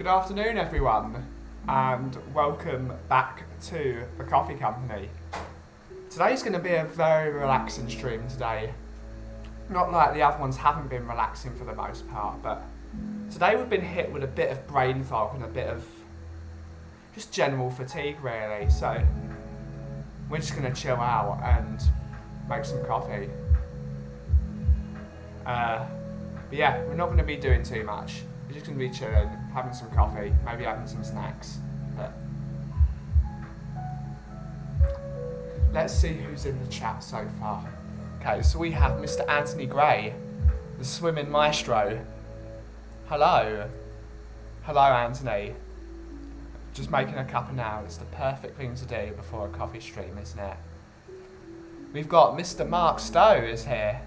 Good afternoon everyone and welcome back to the Coffee Company. Today's going to be a very relaxing stream today. Not like the other ones haven't been relaxing for the most part, but today we've been hit with a bit of brain fog and a bit of just general fatigue really, so we're just going to chill out and make some coffee. But yeah, we're not going to be doing too much. We're just going to be chilling, having some coffee, maybe having some snacks. But let's see who's in the chat so far. Okay, so we have Mr. Anthony Gray, the swimming maestro. Hello. Hello, Anthony. Just making a cuppa now. It's the perfect thing to do before a coffee stream, isn't it? We've got Mr. Mark Stowe is here,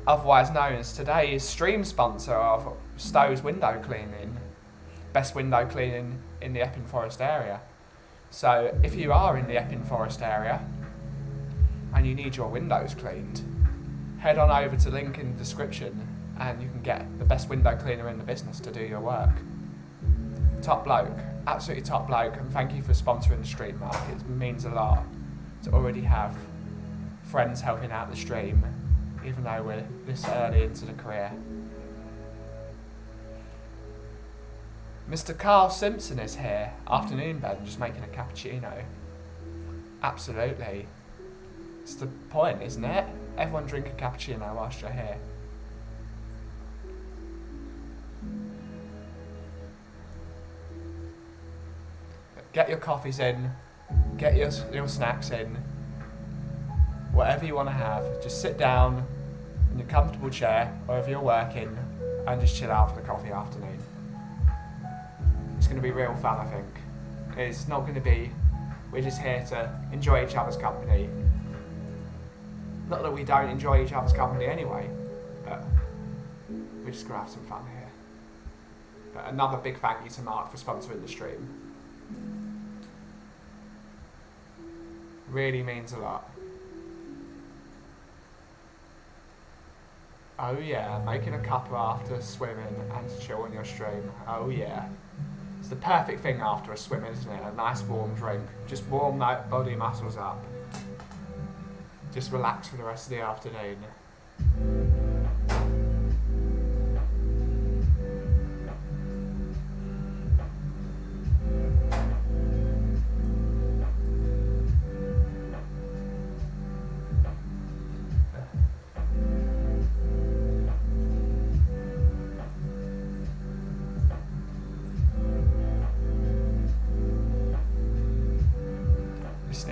otherwise known as today's stream sponsor of Stowe's Window Cleaning. Best window cleaning in the Epping Forest area. So if you are in the Epping Forest area and you need your windows cleaned, head on over to the link in the description and you can get the best window cleaner in the business to do your work. Top bloke, absolutely top bloke, and thank you for sponsoring the stream, Mark. It means a lot to already have friends helping out the stream, even though we're this early into the career. Mr. Carl Simpson is here. Afternoon, Ben, just making a cappuccino. Absolutely. It's the point, isn't it? Everyone drink a cappuccino whilst you're here. Get your coffees in, get your snacks in, whatever you want to have. Just sit down in your comfortable chair, wherever you're working, and just chill out for the coffee afternoon. It's going to be real fun, I think. It's not going to be, we're just here to enjoy each other's company. Not that we don't enjoy each other's company anyway, but we're just going to have some fun here. But another big thank you to Mark for sponsoring the stream. Really means a lot. Oh yeah, making a cuppa after swimming and to chill on your stream. Oh yeah. It's the perfect thing after a swim, isn't it? A nice warm drink. Just warm that body muscles up. Just relax for the rest of the afternoon.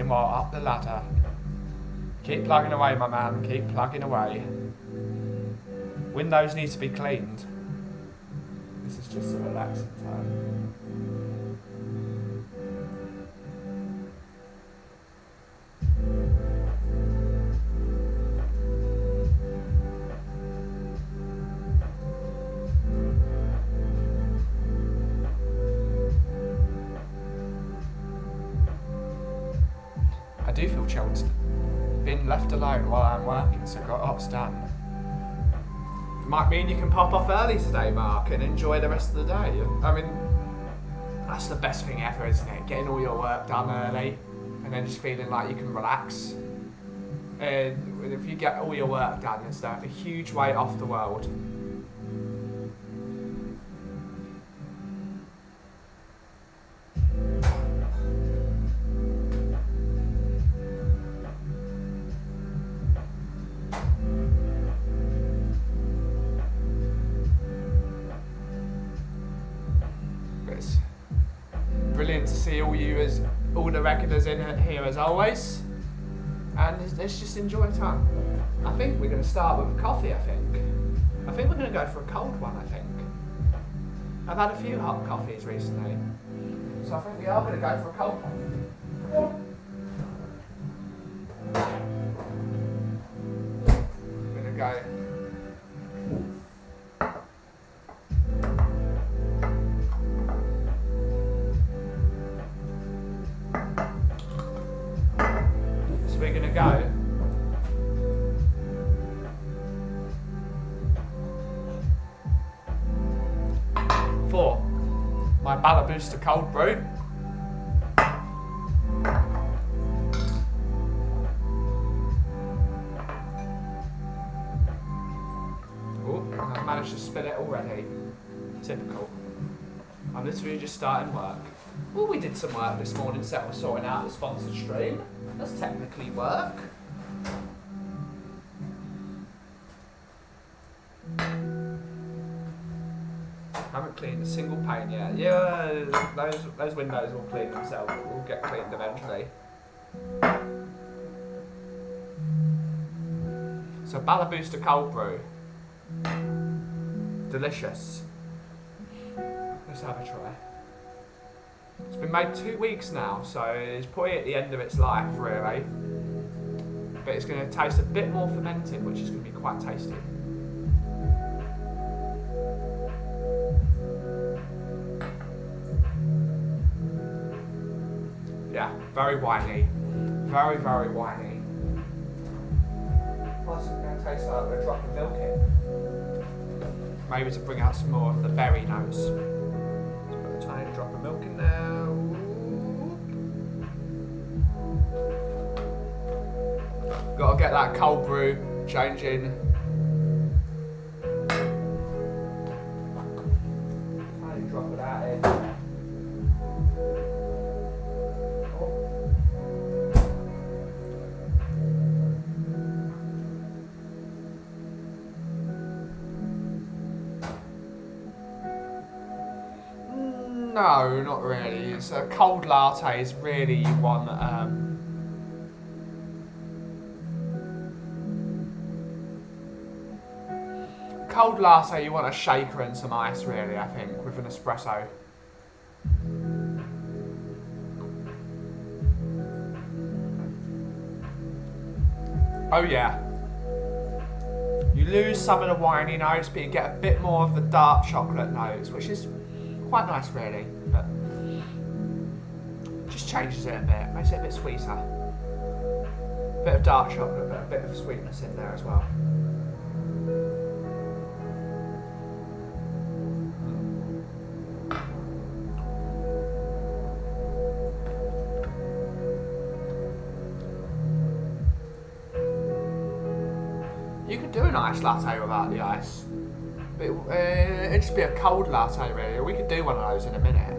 While up the ladder. Keep plugging away, my man, keep plugging away. Windows need to be cleaned. This is just a relaxing time. I do feel chilled, being left alone while I'm working, so got lots done. Might mean you can pop off early today, Mark, and enjoy the rest of the day. I mean, that's the best thing ever, isn't it? Getting all your work done early, and then just feeling like you can relax. And if you get all your work done, it's like a huge weight off the world. Brilliant to see all the regulars in here as always, and let's just enjoy time. I think we're going to start with coffee. I think we're going to go for a cold one. I think I've had a few hot coffees recently, so I think we are going to go for a cold one. We're going to go. We're going to go. Balabusta cold brew. Oh, I've managed to spill it already. Typical. I'm literally just starting work. Well, we did some work this morning, sorting out the sponsored stream. That's technically work. Haven't cleaned a single pane yet. Yeah, those windows will clean themselves. Will get cleaned eventually. So Balabusta cold brew. Delicious. Let's have a try. It's been made 2 weeks now, so it's probably at the end of its life, really. But it's going to taste a bit more fermented, which is going to be quite tasty. Yeah, very winey. Very, very winey. Plus, it's going to taste like a drop of milk in. Maybe to bring out some more of the berry notes. Let's put a tiny drop of milk in there. Gotta get that cold brew changing. Tiny drop of that in. No, not really. It's a cold latte is really one cold latte you want a shaker and some ice really, I think, with an espresso. Oh yeah. You lose some of the winey notes, but you get a bit more of the dark chocolate notes, which is quite nice really, but just changes it a bit, makes it a bit sweeter. Bit of dark chocolate, but a bit of sweetness in there as well. You could do an iced latte without the ice. But it'd just be a cold latte really. We could do one of those in a minute.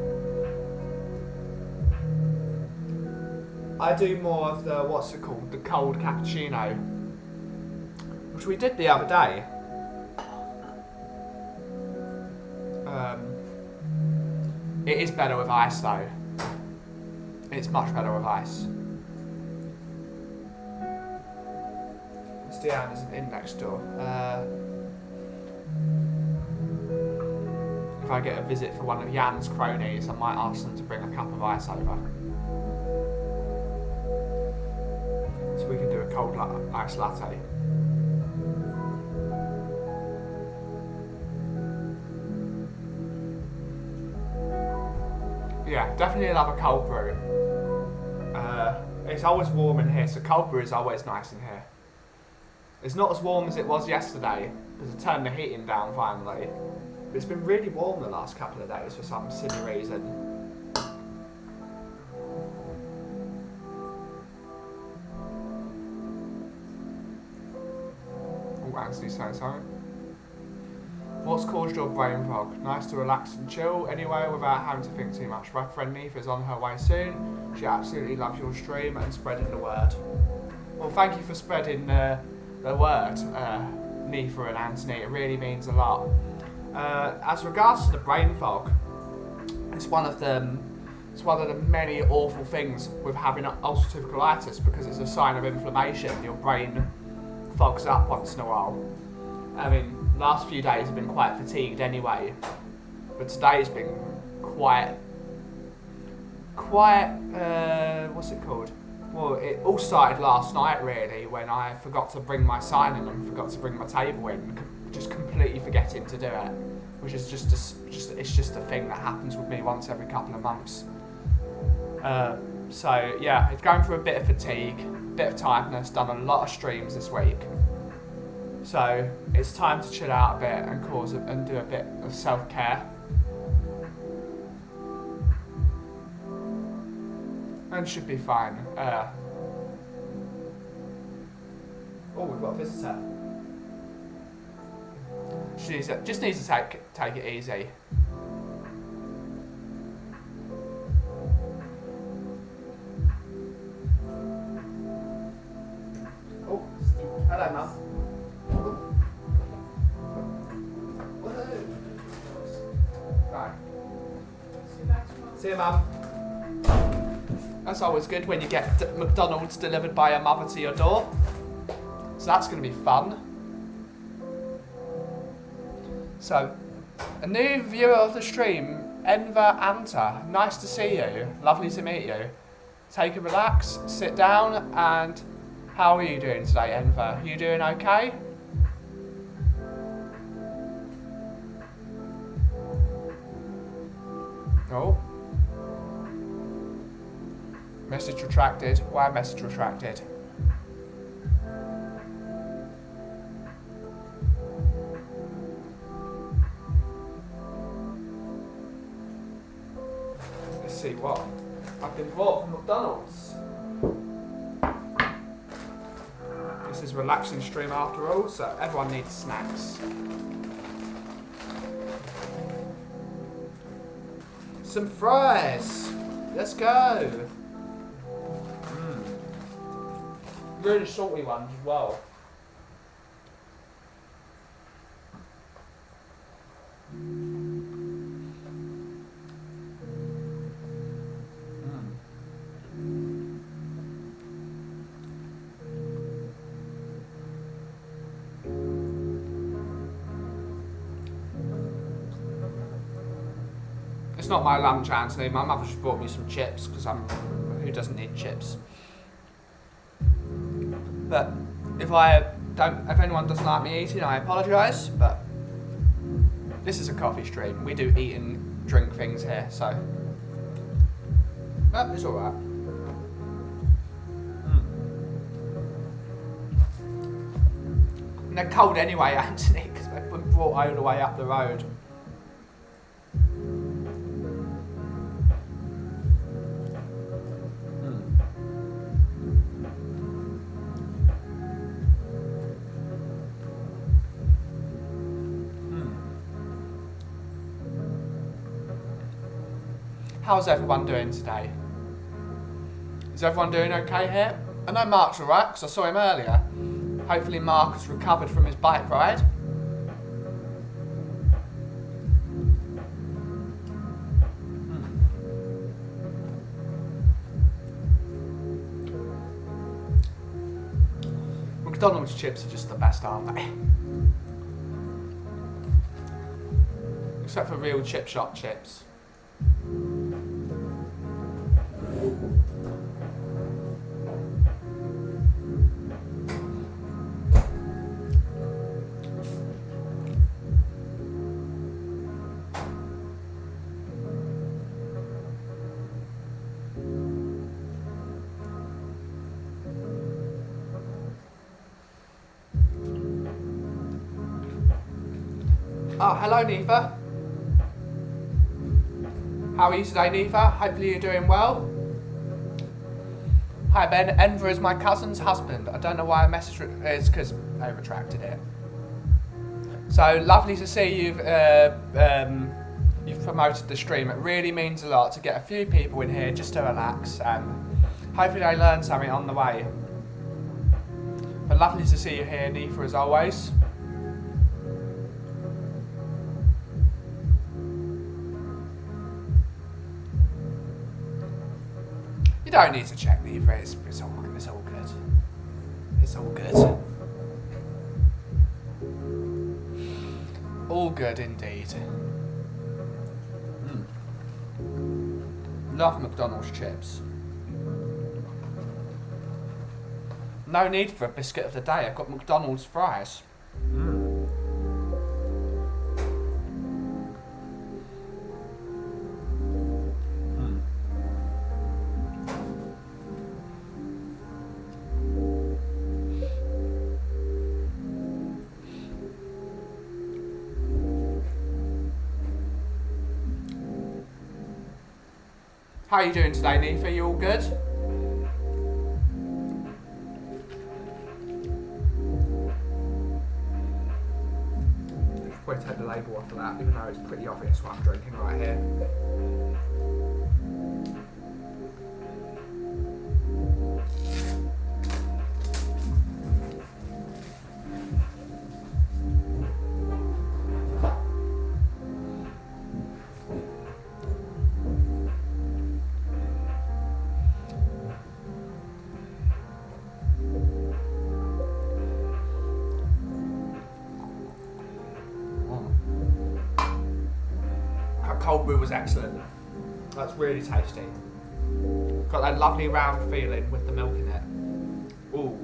I do more of the, what's it called, the cold cappuccino, which we did the other day. It is better with ice though. It's much better with ice. Stian isn't in next door. If I get a visit for one of Jan's cronies, I might ask them to bring a cup of ice over. So we can do a cold ice latte. Yeah, definitely love a cold brew. It's always warm in here, so cold brew is always nice in here. It's not as warm as it was yesterday, because I turned the heating down finally. But it's been really warm the last couple of days for some silly reason. Oh, Anthony's saying sorry. What's caused your brain fog? Nice to relax and chill anyway without having to think too much. My friend Neef is on her way soon. She absolutely loves your stream and spreading the word. Well, thank you for spreading the word, Neefa and Anthony. It really means a lot. As regards to the brain fog, it's one of the many awful things with having ulcerative colitis, because it's a sign of inflammation. Your brain fogs up once in a while. I mean, last few days have been quite fatigued anyway, but today's been quite what's it called? Well, it all started last night really, when I forgot to bring my sign in and forgot to bring my table in, just completely forgetting to do it, which is it's just a thing that happens with me once every couple of months. So yeah, it's going through a bit of fatigue, a bit of tiredness, done a lot of streams this week. So it's time to chill out a bit and do a bit of self-care. And should be fine. Oh, we've got a visitor. Just needs to take it easy. Oh, hello, Mum. Right. See you, Mum. That's always good when you get McDonald's delivered by a mother to your door. So that's going to be fun. So, a new viewer of the stream, Enver Anta. Nice to see you. Lovely to meet you. Take a relax, sit down, and how are you doing today, Enver? You doing okay? Oh. Message retracted. Why message retracted? Let's see what I've been brought from McDonald's. This is a relaxing stream after all, so everyone needs snacks. Some fries. Let's go. Really salty ones as well. It's not my lunch, Anthony. My mother just brought me some chips because who doesn't need chips? But if anyone doesn't like me eating, I apologise. But this is a coffee stream. We do eat and drink things here, so it's all right. And they're cold anyway, Anthony, because they've been brought all the way up the road. How's everyone doing today? Is everyone doing okay here? I know Mark's alright, because I saw him earlier. Hopefully Mark has recovered from his bike ride. McDonald's chips are just the best, aren't they? Except for real chip shop chips. Oh, hello, Nifa. How are you today, Nifa? Hopefully you're doing well. Hi, Ben. Enver is my cousin's husband. I don't know why I messaged it. It's because I retracted it. So, lovely to see you've promoted the stream. It really means a lot to get a few people in here just to relax and hopefully they learn something on the way. But lovely to see you here, Nifa, as always. You don't need to check me, but it's all good. It's all good. It's all good. All good indeed. Love McDonald's chips. No need for a biscuit of the day. I've got McDonald's fries. How are you doing today, Nifa? You all good? Probably take the label off of that, even though it's pretty obvious what I'm drinking right here. Cold brew was excellent. That's really tasty. Got that lovely round feeling with the milk in it. Ooh.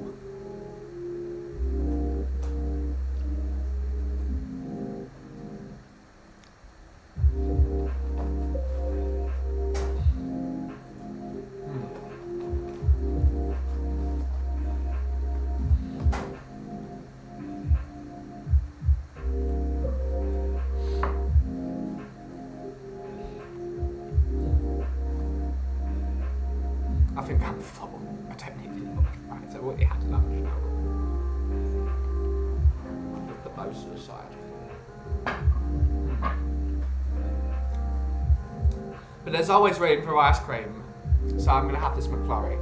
I think I'm full. I don't need any milk. Right, so I've already had lunch now. We'll put those to the side. But there's always room for ice cream, so I'm going to have this McFlurry.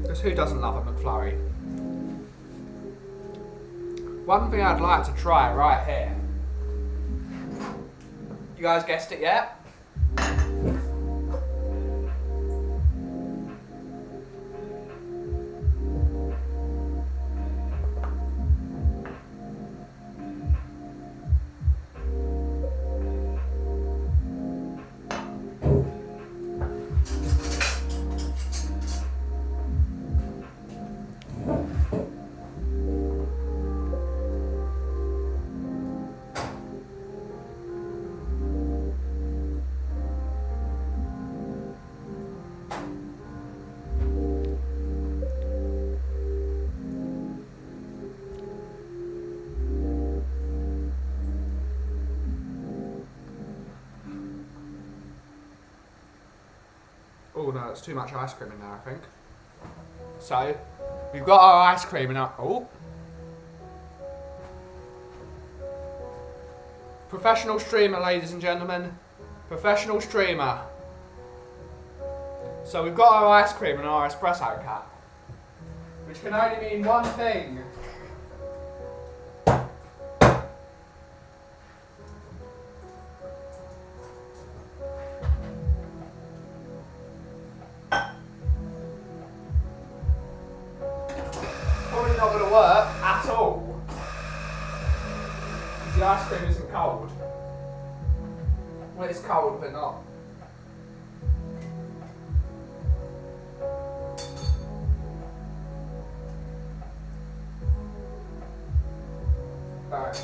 Because who doesn't love a McFlurry? One thing I'd like to try right here. You guys guessed it yet? Oh no, that's too much ice cream in there, I think. So, we've got our ice cream and our... Oh! Professional streamer, ladies and gentlemen. Professional streamer. So we've got our ice cream and our espresso cup. Which can only mean one thing. Probably not going to work at all. Because the ice cream isn't cold. Well, it's cold, but not. Alright.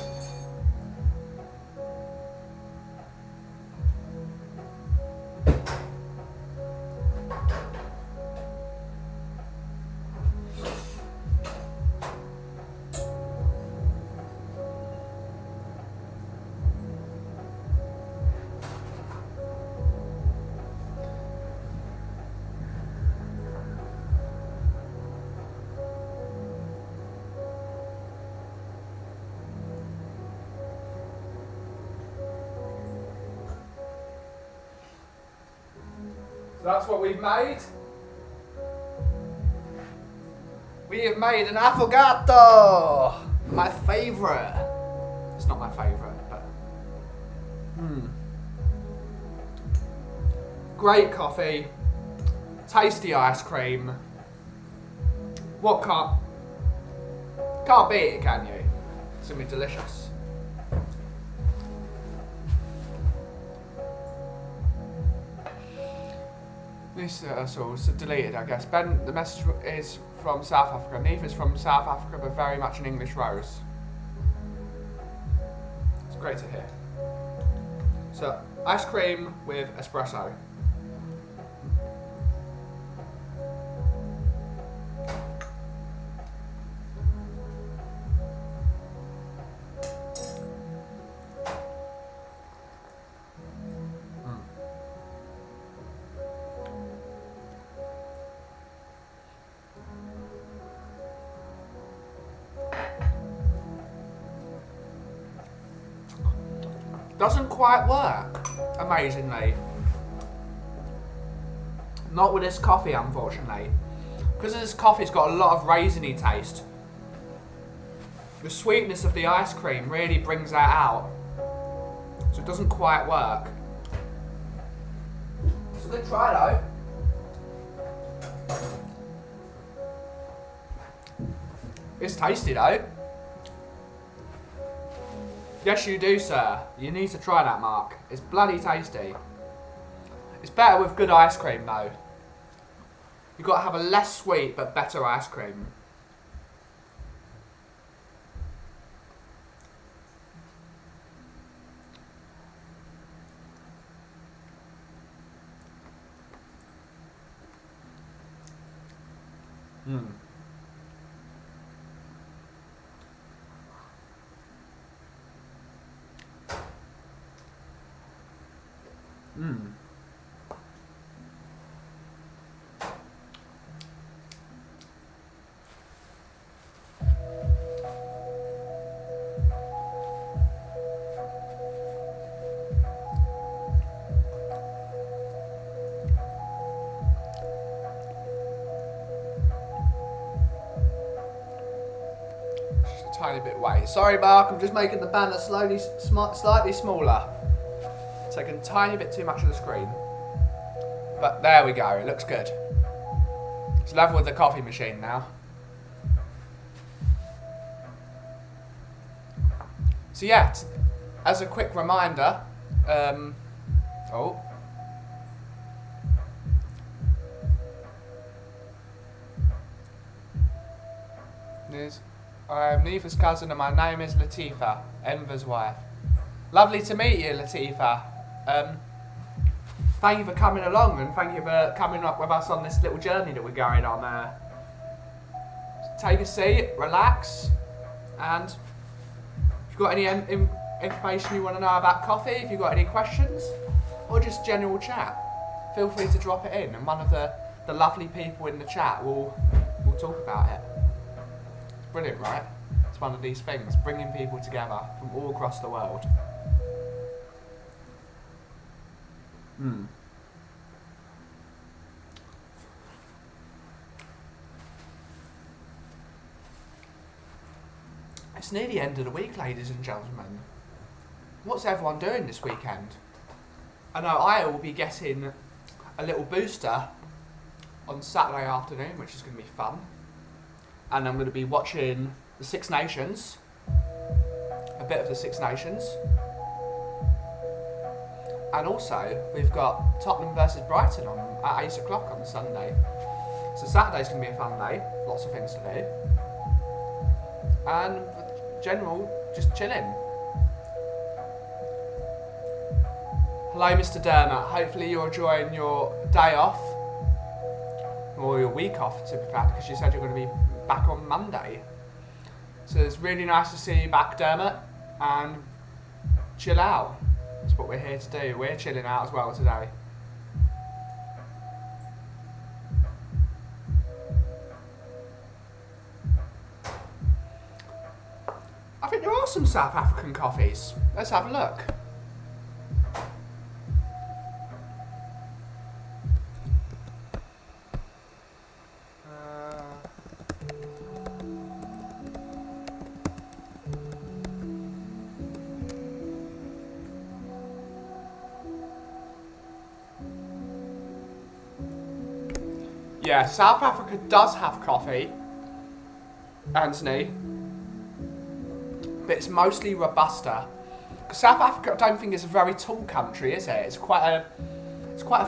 So that's what we've made. We have made an affogato! My favourite. It's not my favourite, but... Great coffee. Tasty ice cream. What can't beat it, can you? It's going to be delicious. This so deleted, I guess. Ben, the message is from South Africa. Neve is from South Africa, but very much an English rose. It's great to hear. So, ice cream with espresso. Doesn't quite work, amazingly. Not with this coffee, unfortunately. Because this coffee's got a lot of raisiny taste. The sweetness of the ice cream really brings that out. So it doesn't quite work. It's a good try though. It's tasty though. Yes you do, sir. You need to try that, Mark. It's bloody tasty. It's better with good ice cream though. You've got to have a less sweet but better ice cream. Mm. Mm. Just a tiny bit away. Sorry, Mark. I'm just making the banner slightly smaller. Taking a tiny bit too much of the screen. But there we go, it looks good. It's level with the coffee machine now. So yeah, as a quick reminder, I'm Neva's cousin and my name is Latifa, Enver's wife. Lovely to meet you, Latifa. Thank you for coming along and thank you for coming up with us on this little journey that we're going on. Take a seat, relax, and if you've got any information you want to know about coffee, if you've got any questions, or just general chat, feel free to drop it in and one of the lovely people in the chat will talk about it. It's brilliant, right? It's one of these things, bringing people together from all across the world. Mm. It's near the end of the week, ladies and gentlemen. What's everyone doing this weekend? I know I will be getting a little booster on Saturday afternoon, which is going to be fun. And I'm going to be watching the Six Nations, a bit of the Six Nations. And also, we've got Tottenham versus Brighton on at 8 o'clock on Sunday. So Saturday's going to be a fun day, lots of things to do. And in general, just chilling. Hello Mr. Dermot, hopefully you're enjoying your day off, or your week off to be fact, because you said you're going to be back on Monday. So it's really nice to see you back, Dermot, and chill out. That's what we're here to do. We're chilling out as well today. I think there are some South African coffees. Let's have a look. Yeah, South Africa does have coffee, Anthony, but it's mostly Robusta. South Africa, I don't think is a very tall country, is it? It's quite a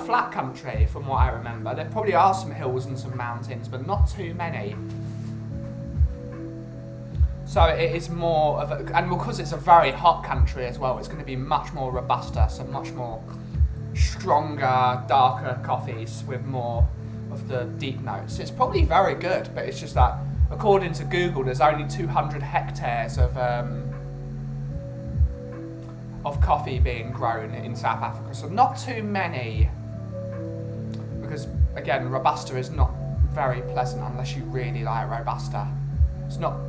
flat country, from what I remember. There probably are some hills and some mountains, but not too many. So it is more of a, and because it's a very hot country as well, it's going to be much more Robusta, so much more stronger, darker coffees with more of the deep notes. It's probably very good, but it's just that according to Google there's only 200 hectares of coffee being grown in South Africa, so not too many, because again Robusta is not very pleasant unless you really like Robusta. It's not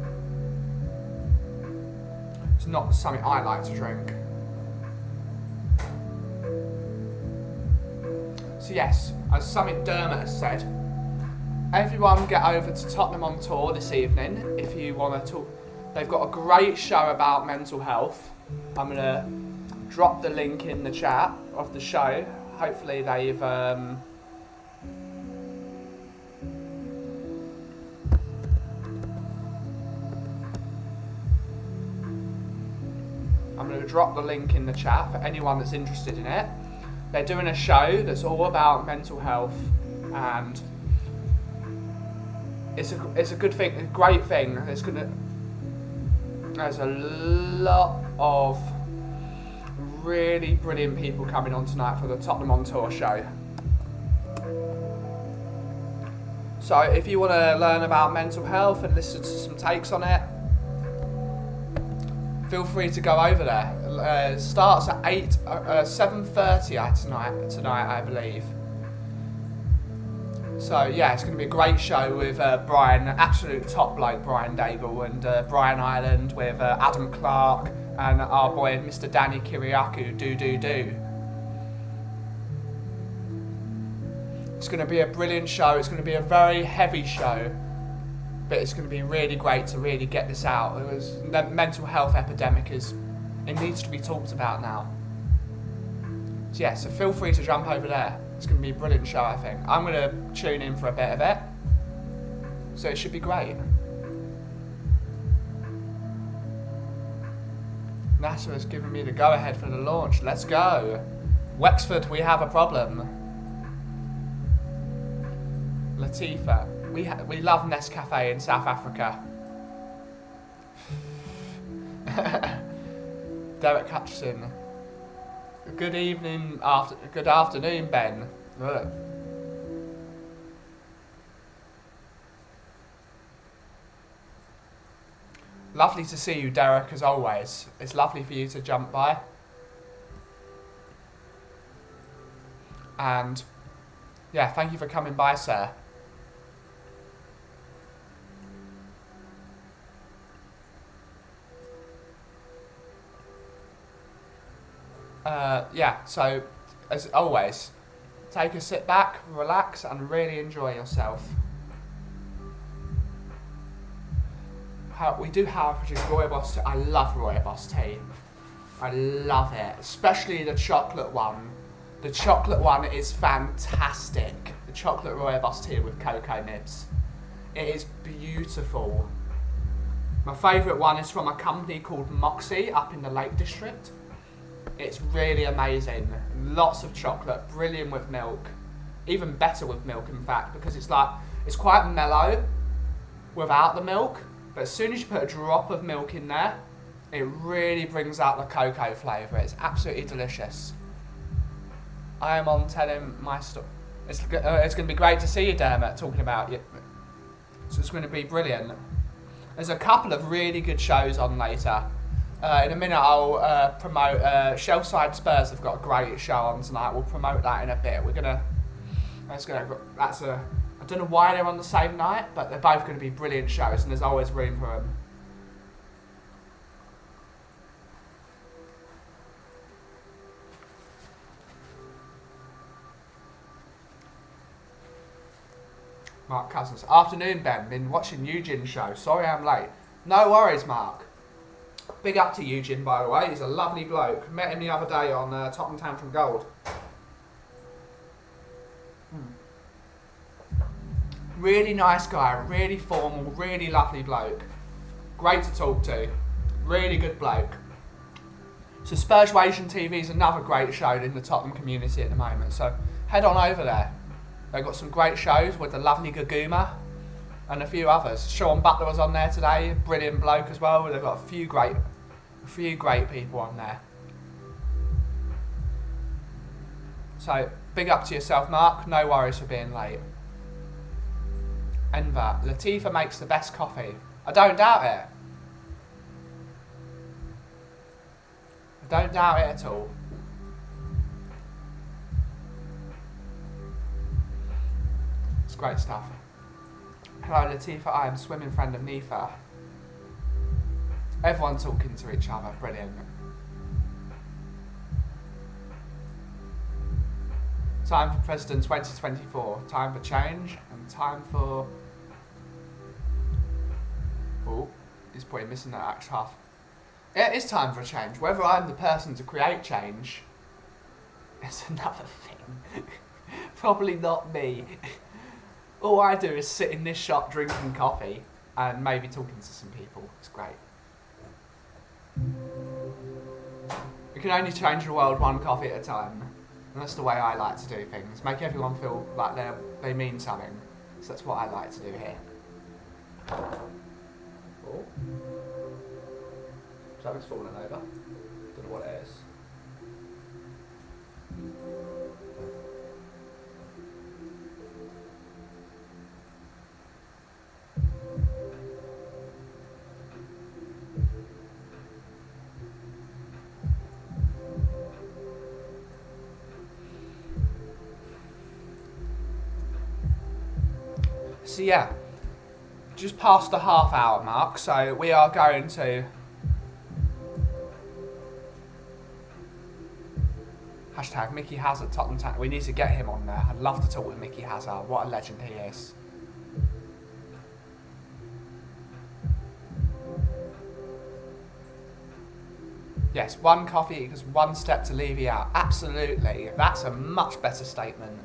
something I like to drink. So yes, as something Dermot has said, everyone get over to Tottenham on tour this evening if you want to talk. They've got a great show about mental health. I'm going to drop the link in the chat of the show. Hopefully they've... I'm going to drop the link in the chat for anyone that's interested in it. They're doing a show that's all about mental health, and it's a good thing, a great thing. There's a lot of really brilliant people coming on tonight for the Tottenham on Tour show. So if you want to learn about mental health and listen to some takes on it, feel free to go over there. It starts at 7:30 tonight, I believe. So yeah, it's going to be a great show with Brian, absolute top bloke Brian Daigle, and Brian Ireland with Adam Clark and our boy Mr. Danny Kiriakou, do. It's going to be a brilliant show. It's going to be a very heavy show, but it's going to be really great to really get this out. The mental health epidemic it needs to be talked about now. So yeah, so feel free to jump over there. It's going to be a brilliant show, I think. I'm going to tune in for a bit of it, so it should be great. NASA has given me the go-ahead for the launch. Let's go. Wexford, we have a problem. Latifa, we love Nescafe in South Africa. Derek Hutchison. Good afternoon, Ben. Ugh. Lovely to see you, Derek, as always. It's lovely for you to jump by. And yeah, thank you for coming by, sir. Yeah, so as always, take a sit back, relax, and really enjoy yourself. We do, however, produce rooibos tea. I love rooibos tea. I love it, especially the chocolate one. The chocolate one is fantastic. The chocolate rooibos tea with cocoa nibs. It is beautiful. My favourite one is from a company called Moxie up in the Lake District. It's really amazing. Lots of chocolate, brilliant with milk. Even better with milk, in fact, because it's quite mellow without the milk. But as soon as you put a drop of milk in there, it really brings out the cocoa flavour. It's absolutely delicious. I am on telling my story. It's going to be great to see you, Dermot, talking about it. So it's going to be brilliant. There's a couple of really good shows on later. In a minute, I'll promote Shellside Spurs. Have got a great show on tonight. We'll promote that in a bit. I don't know why they're on the same night, but they're both going to be brilliant shows, and there's always room for them. Mark Cousins. Afternoon, Ben. Been watching Eugene's show. Sorry I'm late. No worries, Mark. Big up to Eugene, by the way. He's a lovely bloke. Met him the other day on Tottenham Tantrum Gold. Really nice guy, really formal, really lovely bloke. Great to talk to. Really good bloke. So Spursuation TV is another great show in the Tottenham community at the moment. So head on over there. They've got some great shows with the lovely Gaguma and a few others. Sean Butler was on there today, brilliant bloke as well. They've got a few great people on there. So big up to yourself, Mark. No worries for being late. Enver, Latifa makes the best coffee. I don't doubt it. I don't doubt it at all. It's great stuff. Hello Latifa, I am swimming friend of Nifa. Everyone talking to each other, brilliant. Time for President 2024. Time for change and time for... Oh, he's probably missing that actual half. It is time for a change. Whether I'm the person to create change is another thing. Probably not me. All I do is sit in this shop drinking coffee and maybe talking to some people. It's great. We can only change the world one coffee at a time. And that's the way I like to do things. Make everyone feel like they mean something. So that's what I like to do here. Oh. Something's fallen over. Don't know what it is. So yeah, just past the half-hour mark, so we are going to hashtag Mickey Hazard Tottenham Tantrum. We need to get him on there. I'd love to talk with Mickey Hazard. What a legend he is. Yes, one coffee equals one step to leave you out. Absolutely. That's a much better statement.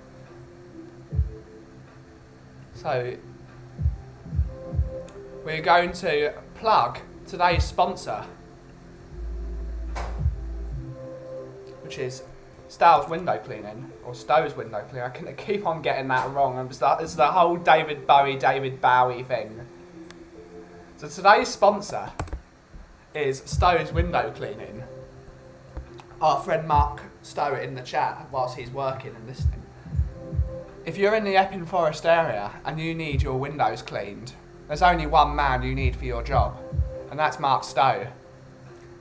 So, we're going to plug today's sponsor, which is Stowe's Window Cleaning, or Stowe's Window Cleaning. I can keep on getting that wrong. It's the whole David Bowie thing. So today's sponsor is Stowe's Window Cleaning. Our friend Mark Stowe in the chat whilst he's working and listening. If you're in the Epping Forest area and you need your windows cleaned, there's only one man you need for your job, and that's Mark Stowe.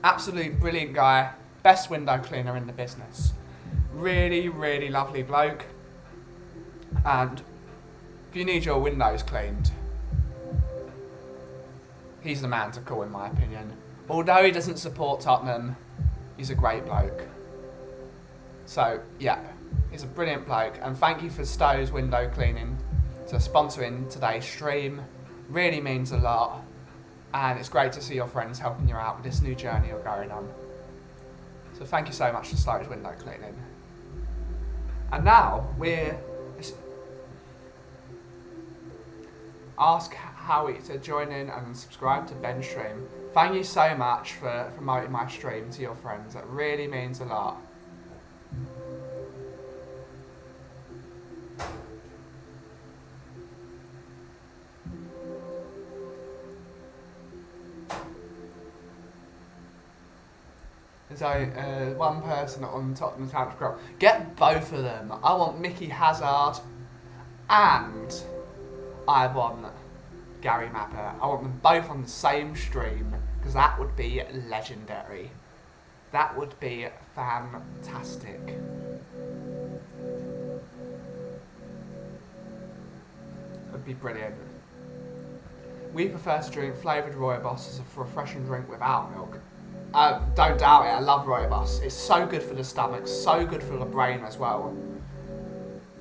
Absolutely brilliant guy, best window cleaner in the business. Really, really lovely bloke. And if you need your windows cleaned, he's the man to call in my opinion. Although he doesn't support Tottenham, he's a great bloke. So, yeah. He's a brilliant bloke, and thank you for Stowe's Window Cleaning to sponsoring today's stream. Really means a lot, and it's great to see your friends helping you out with this new journey you're going on. So thank you so much to Stowe's Window Cleaning. And now ask Howie to join in and subscribe to Ben's stream. Thank you so much for promoting my stream to your friends. That really means a lot. So, one person on Tottenham Tantrum. Get both of them. I want Mickey Hazard and I want Gary Mapper. I want them both on the same stream because that would be legendary. That would be fantastic. It would be brilliant. We prefer to drink flavoured Rooibos as a refreshing drink without milk. Don't doubt it, I love Rooibos. It's so good for the stomach, so good for the brain as well.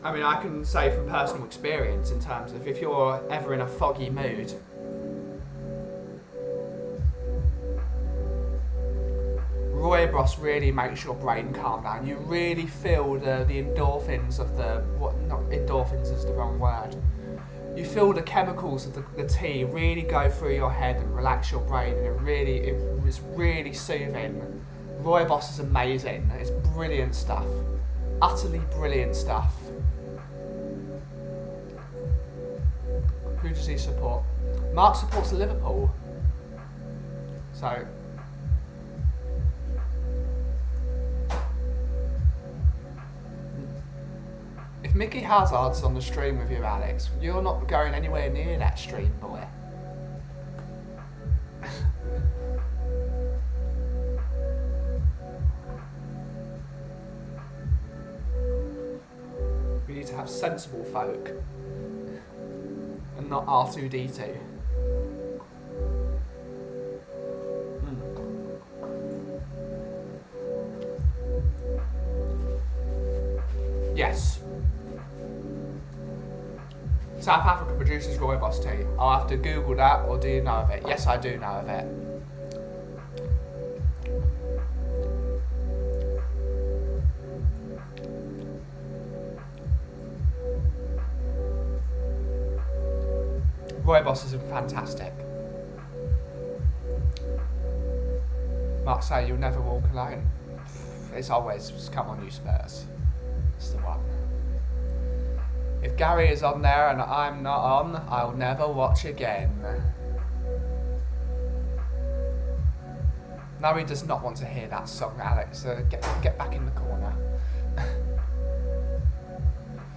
I mean, I can say from personal experience in terms of if you're ever in a foggy mood, Rooibos really makes your brain calm down. You really feel the endorphins of not endorphins is the wrong word. You feel the chemicals of the tea really go through your head and relax your brain, and it's really soothing. Rooibos is amazing. It's brilliant stuff. Utterly brilliant stuff. Who does he support? Mark supports Liverpool. So, if Mickey Hazard's on the stream with you, Alex, you're not going anywhere near that stream, boy. We need to have sensible folk and not R2D2. Yes. South Africa produces rooibos tea. I'll have to Google that, or do you know of it? Yes, I do know of it. Rooibos is fantastic. Mark say you'll never walk alone. It's always come on you Spurs. It's the one. If Gary is on there and I'm not on, I'll never watch again. No, he does not want to hear that song, Alex. Get back in the corner.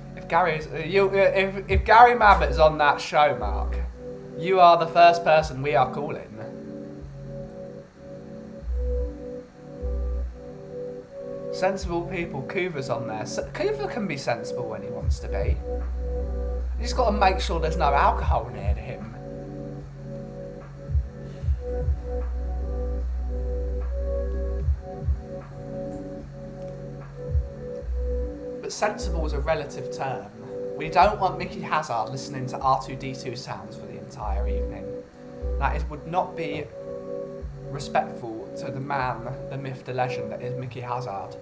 If Gary Mabbott's on that show, Mark, you are the first person we are calling. Sensible people, Kuva's on there. Kuva can be sensible when he wants to be. You just got to make sure there's no alcohol near him. But sensible is a relative term. We don't want Mickey Hazard listening to R2D2 sounds for the entire evening. That would not be respectful to the man, the myth, the legend that is Mickey Hazard.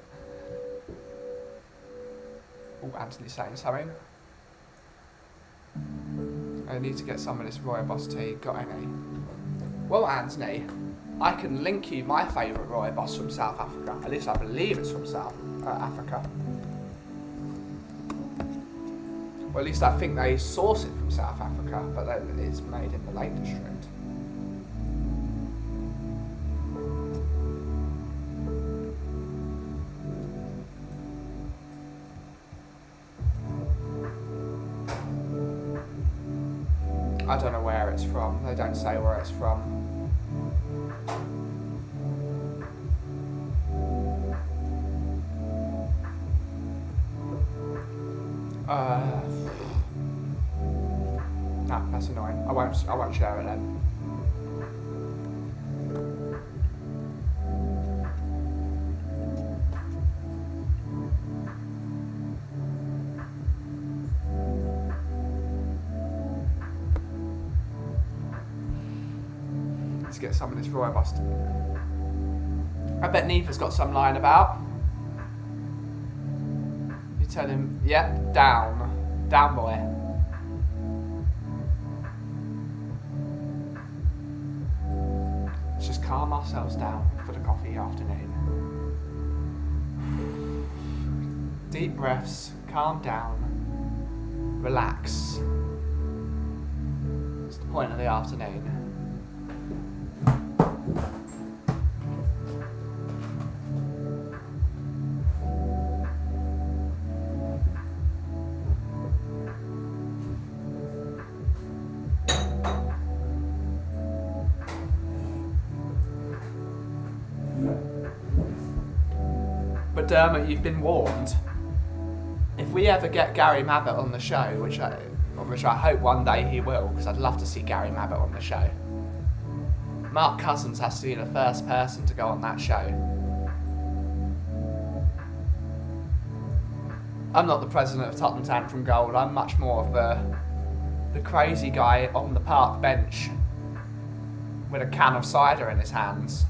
Oh, Anthony's saying something. I need to get some of this rooibos tea. Got any? Well, Anthony, I can link you my favourite rooibos from South Africa. At least I believe it's from South Africa. Well, at least I think they source it from South Africa, but then it's made in the Lake District. I don't know where it's from. They don't say where it's from. No, that's annoying. I won't share it then. Let's get some of this rooibos. I bet Neva's got some lying about. You tell him, yep, down. Down, boy. Let's just calm ourselves down for the coffee afternoon. Deep breaths, calm down, relax. It's the point of the afternoon. But Dermot, you've been warned. If we ever get Gary Mabbott on the show, which I hope one day he will, because I'd love to see Gary Mabbott on the show, Mark Cousins has to be the first person to go on that show. I'm not the president of Tottenham Tantrum Gold. I'm much more of the crazy guy on the park bench with a can of cider in his hands.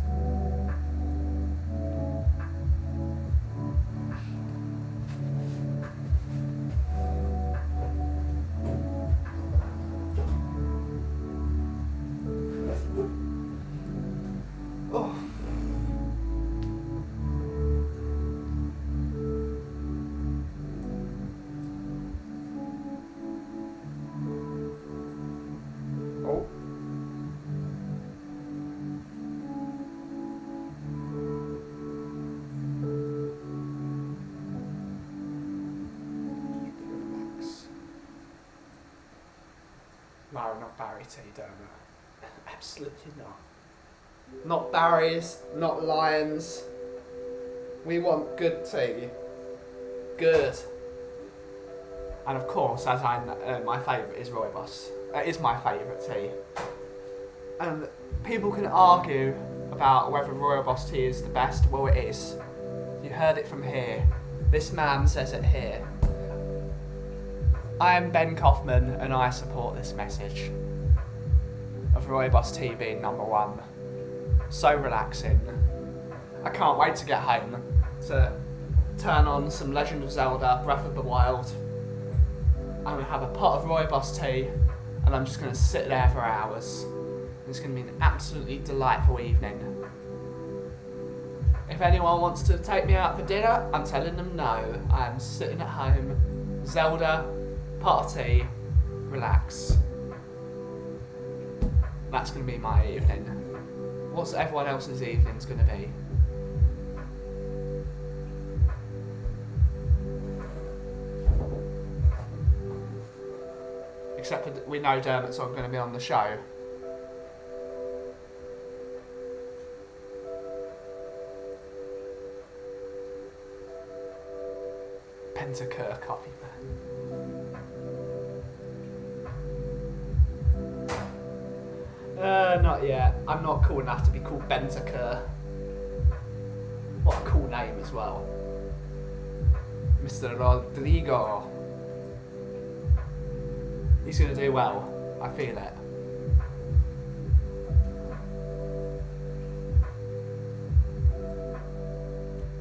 No, not Barry tea, Dermot. Absolutely not. Not Barry's, not Lions. We want good tea. Good. And of course, as I know, my favourite is rooibos. It is my favourite tea. And people can argue about whether rooibos tea is the best. Well, it is. You heard it from here. This man says it here. I am Ben Kaufman and I support this message of Rooibos tea being number one. So relaxing. I can't wait to get home to turn on some Legend of Zelda, Breath of the Wild. I'm going to have a pot of Rooibos tea and I'm just going to sit there for hours. It's going to be an absolutely delightful evening. If anyone wants to take me out for dinner, I'm telling them no. I'm sitting at home, Zelda, pot of tea, relax. That's going to be my evening. What's everyone else's evening's going to be? Except for we know Dermot's not going to be on the show. Pentacur coffee, man. Not yet. I'm not cool enough to be called Pentacur. What a cool name as well. Mr. Rodrigo. He's going to do well. I feel it.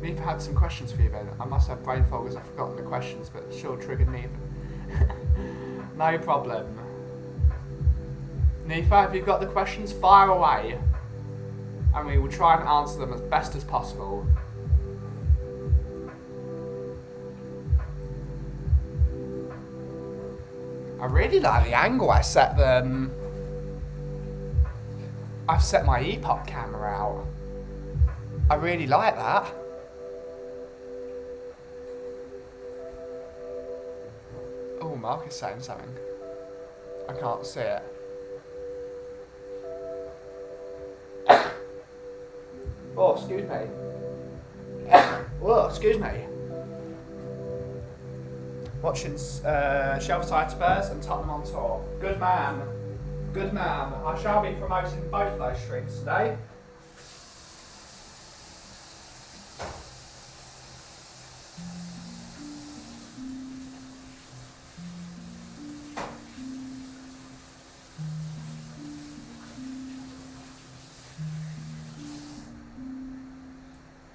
We've had some questions for you, Ben. I must have brain fog as I've forgotten the questions, but sure triggered Neve. No problem. Nifa, have you got the questions? Fire away. And we will try and answer them as best as possible. I really like the angle I set them. I've set my ePop camera out. I really like that. Oh, Mark is saying something. I can't see it. Oh, excuse me. Oh, excuse me. Watching Shelfside Spurs and Tottenham on tour. Good man. Good man. I shall be promoting both of those streams today.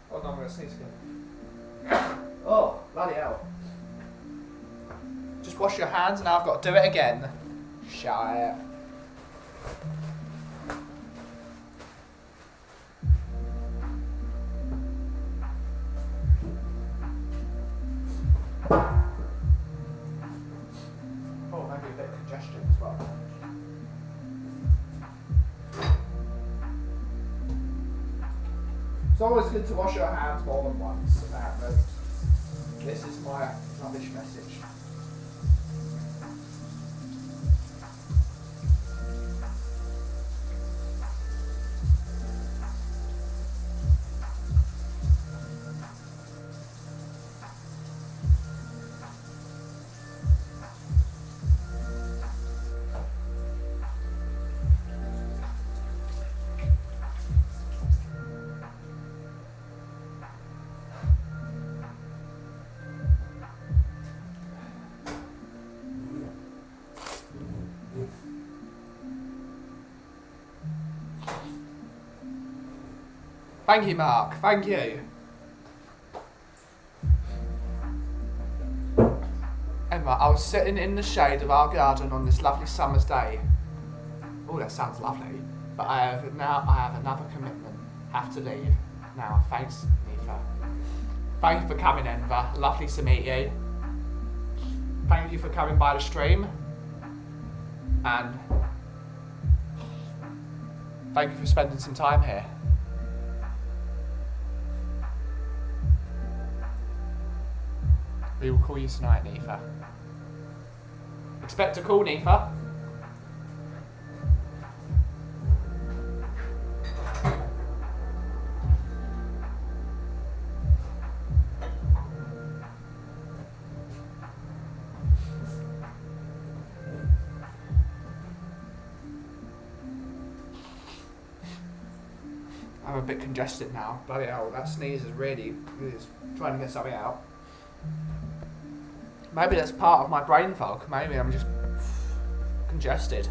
Hold on, I'm going to sneeze again. Oh, bloody hell. Just wash your hands and now I've got to do it again. Shite. Oh, maybe a bit of congestion as well. It's always good to wash your hands more than once, apparently. This is my rubbish message. Thank you, Mark. Thank you. Emma, I was sitting in the shade of our garden on this lovely summer's day. Oh, that sounds lovely. But I have another commitment. Have to leave. Now, thanks, Nifa. Thank you for coming, Enver. Lovely to meet you. Thank you for coming by the stream. And thank you for spending some time here. We will call you tonight, Nifa. Expect a call, Nifa. I'm a bit congested now. Bloody hell, that sneeze is really trying to get something out. Maybe that's part of my brain fog. Maybe I'm just congested.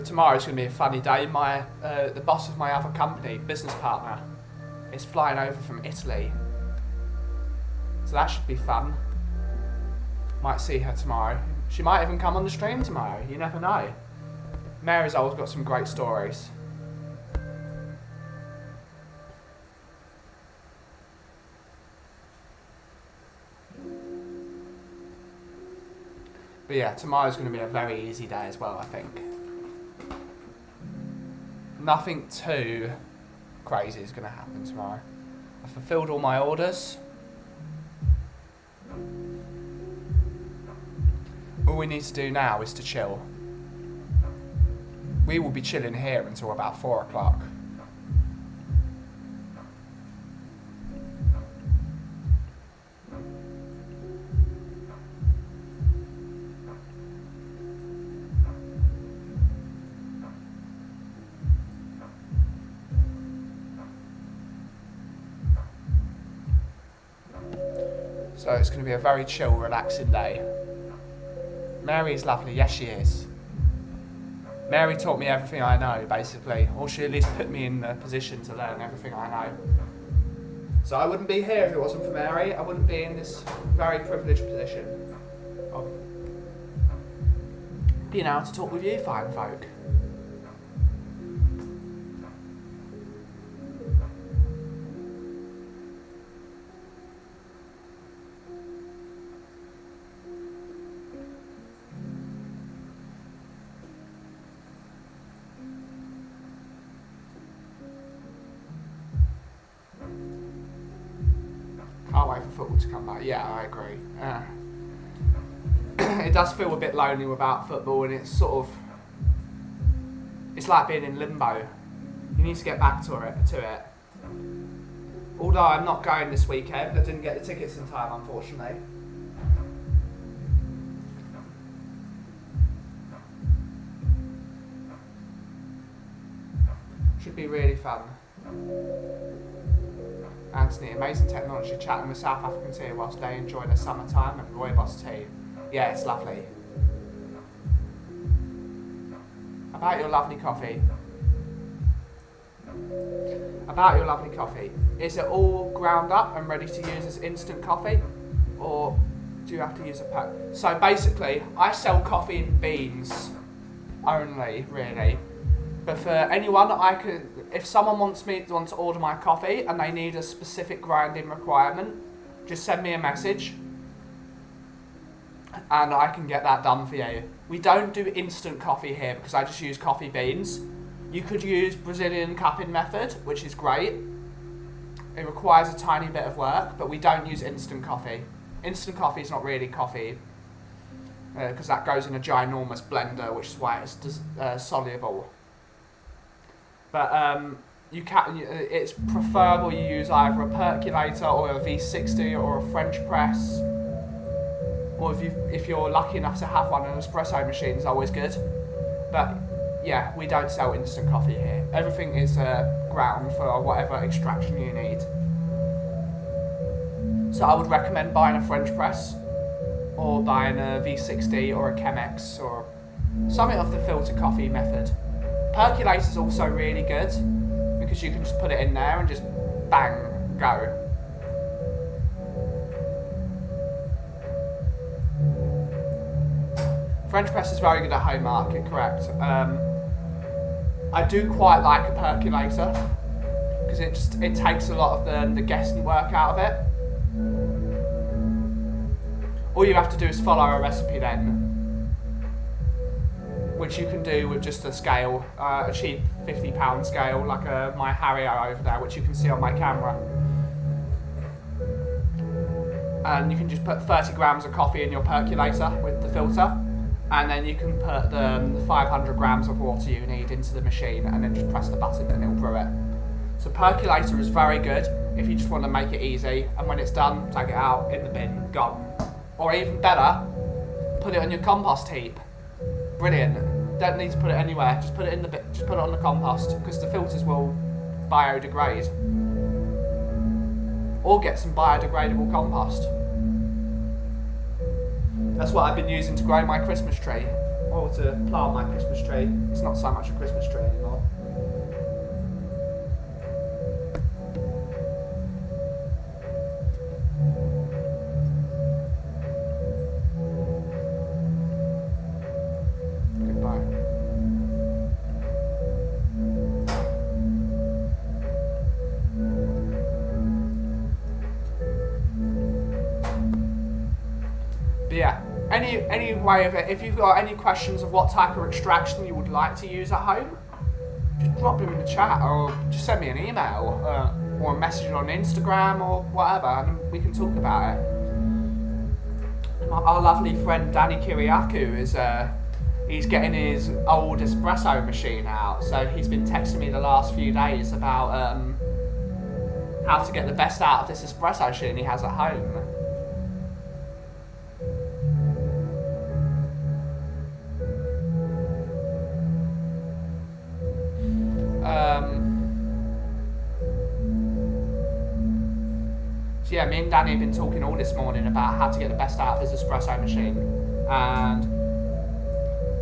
Tomorrow's going to be a funny day. The boss of my other company, business partner, is flying over from Italy. So that should be fun. Might see her tomorrow. She might even come on the stream tomorrow. You never know. Mary's always got some great stories. But yeah, tomorrow's going to be a very easy day as well, I think. Nothing too crazy is going to happen tomorrow. I've fulfilled all my orders. All we need to do now is to chill. We will be chilling here until about 4 o'clock. So it's going to be a very chill, relaxing day. Mary is lovely, yes she is. Mary taught me everything I know, basically. Or she at least put me in the position to learn everything I know. So I wouldn't be here if it wasn't for Mary. I wouldn't be in this very privileged position of being able to talk with you fine folk. Can't wait for football to come back. Yeah, I agree. It does feel a bit lonely without football, and it's sort of, it's like being in limbo. You need to get back to it. Although I'm not going this weekend, I didn't get the tickets in time, unfortunately. Should be really fun. Anthony, amazing technology, chatting with South Africans here whilst they enjoy their summertime and rooibos tea. Yeah, it's lovely. About your lovely coffee. Is it all ground up and ready to use as instant coffee? Or do you have to use a pack? So basically, I sell coffee in beans only, really. But for anyone, if someone wants to order my coffee and they need a specific grinding requirement, just send me a message and I can get that done for you. We don't do instant coffee here because I just use coffee beans. You could use Brazilian cupping method, which is great. It requires a tiny bit of work, but we don't use instant coffee. Instant coffee is not really coffee because that goes in a ginormous blender, which is why it's soluble. But it's preferable you use either a percolator or a V60 or a French press. Or if you're lucky enough to have one, an espresso machine is always good. But yeah, we don't sell instant coffee here. Everything is ground for whatever extraction you need. So I would recommend buying a French press or buying a V60 or a Chemex or something of the filter coffee method. Percolator is also really good because you can just put it in there and just bang, go. French press is very good at home market, correct. I do quite like a percolator because it takes a lot of the guessing work out of it. All you have to do is follow a recipe then, which you can do with just a scale, a cheap £50 scale, like my Harrier over there, which you can see on my camera. And you can just put 30 grams of coffee in your percolator with the filter, and then you can put the 500 grams of water you need into the machine, and then just press the button and it'll brew it. So percolator is very good if you just want to make it easy, and when it's done, take it out in the bin, gone. Or even better, put it on your compost heap. Brilliant. Don't need to put it anywhere. Just put it in the bin. Just put it on the compost because the filters will biodegrade. or get some biodegradable compost. That's what I've been using to grow my Christmas tree, or to plant my Christmas tree. It's not so much a Christmas tree anymore. Yeah, any way of it. If you've got any questions of what type of extraction you would like to use at home, just drop them in the chat, or just send me an email, or a message on Instagram or whatever, and we can talk about it. Our lovely friend Danny Kiriakou is he's getting his old espresso machine out, so he's been texting me the last few days about how to get the best out of this espresso machine he has at home. So yeah, me and Danny have been talking all this morning about how to get the best out of his espresso machine, and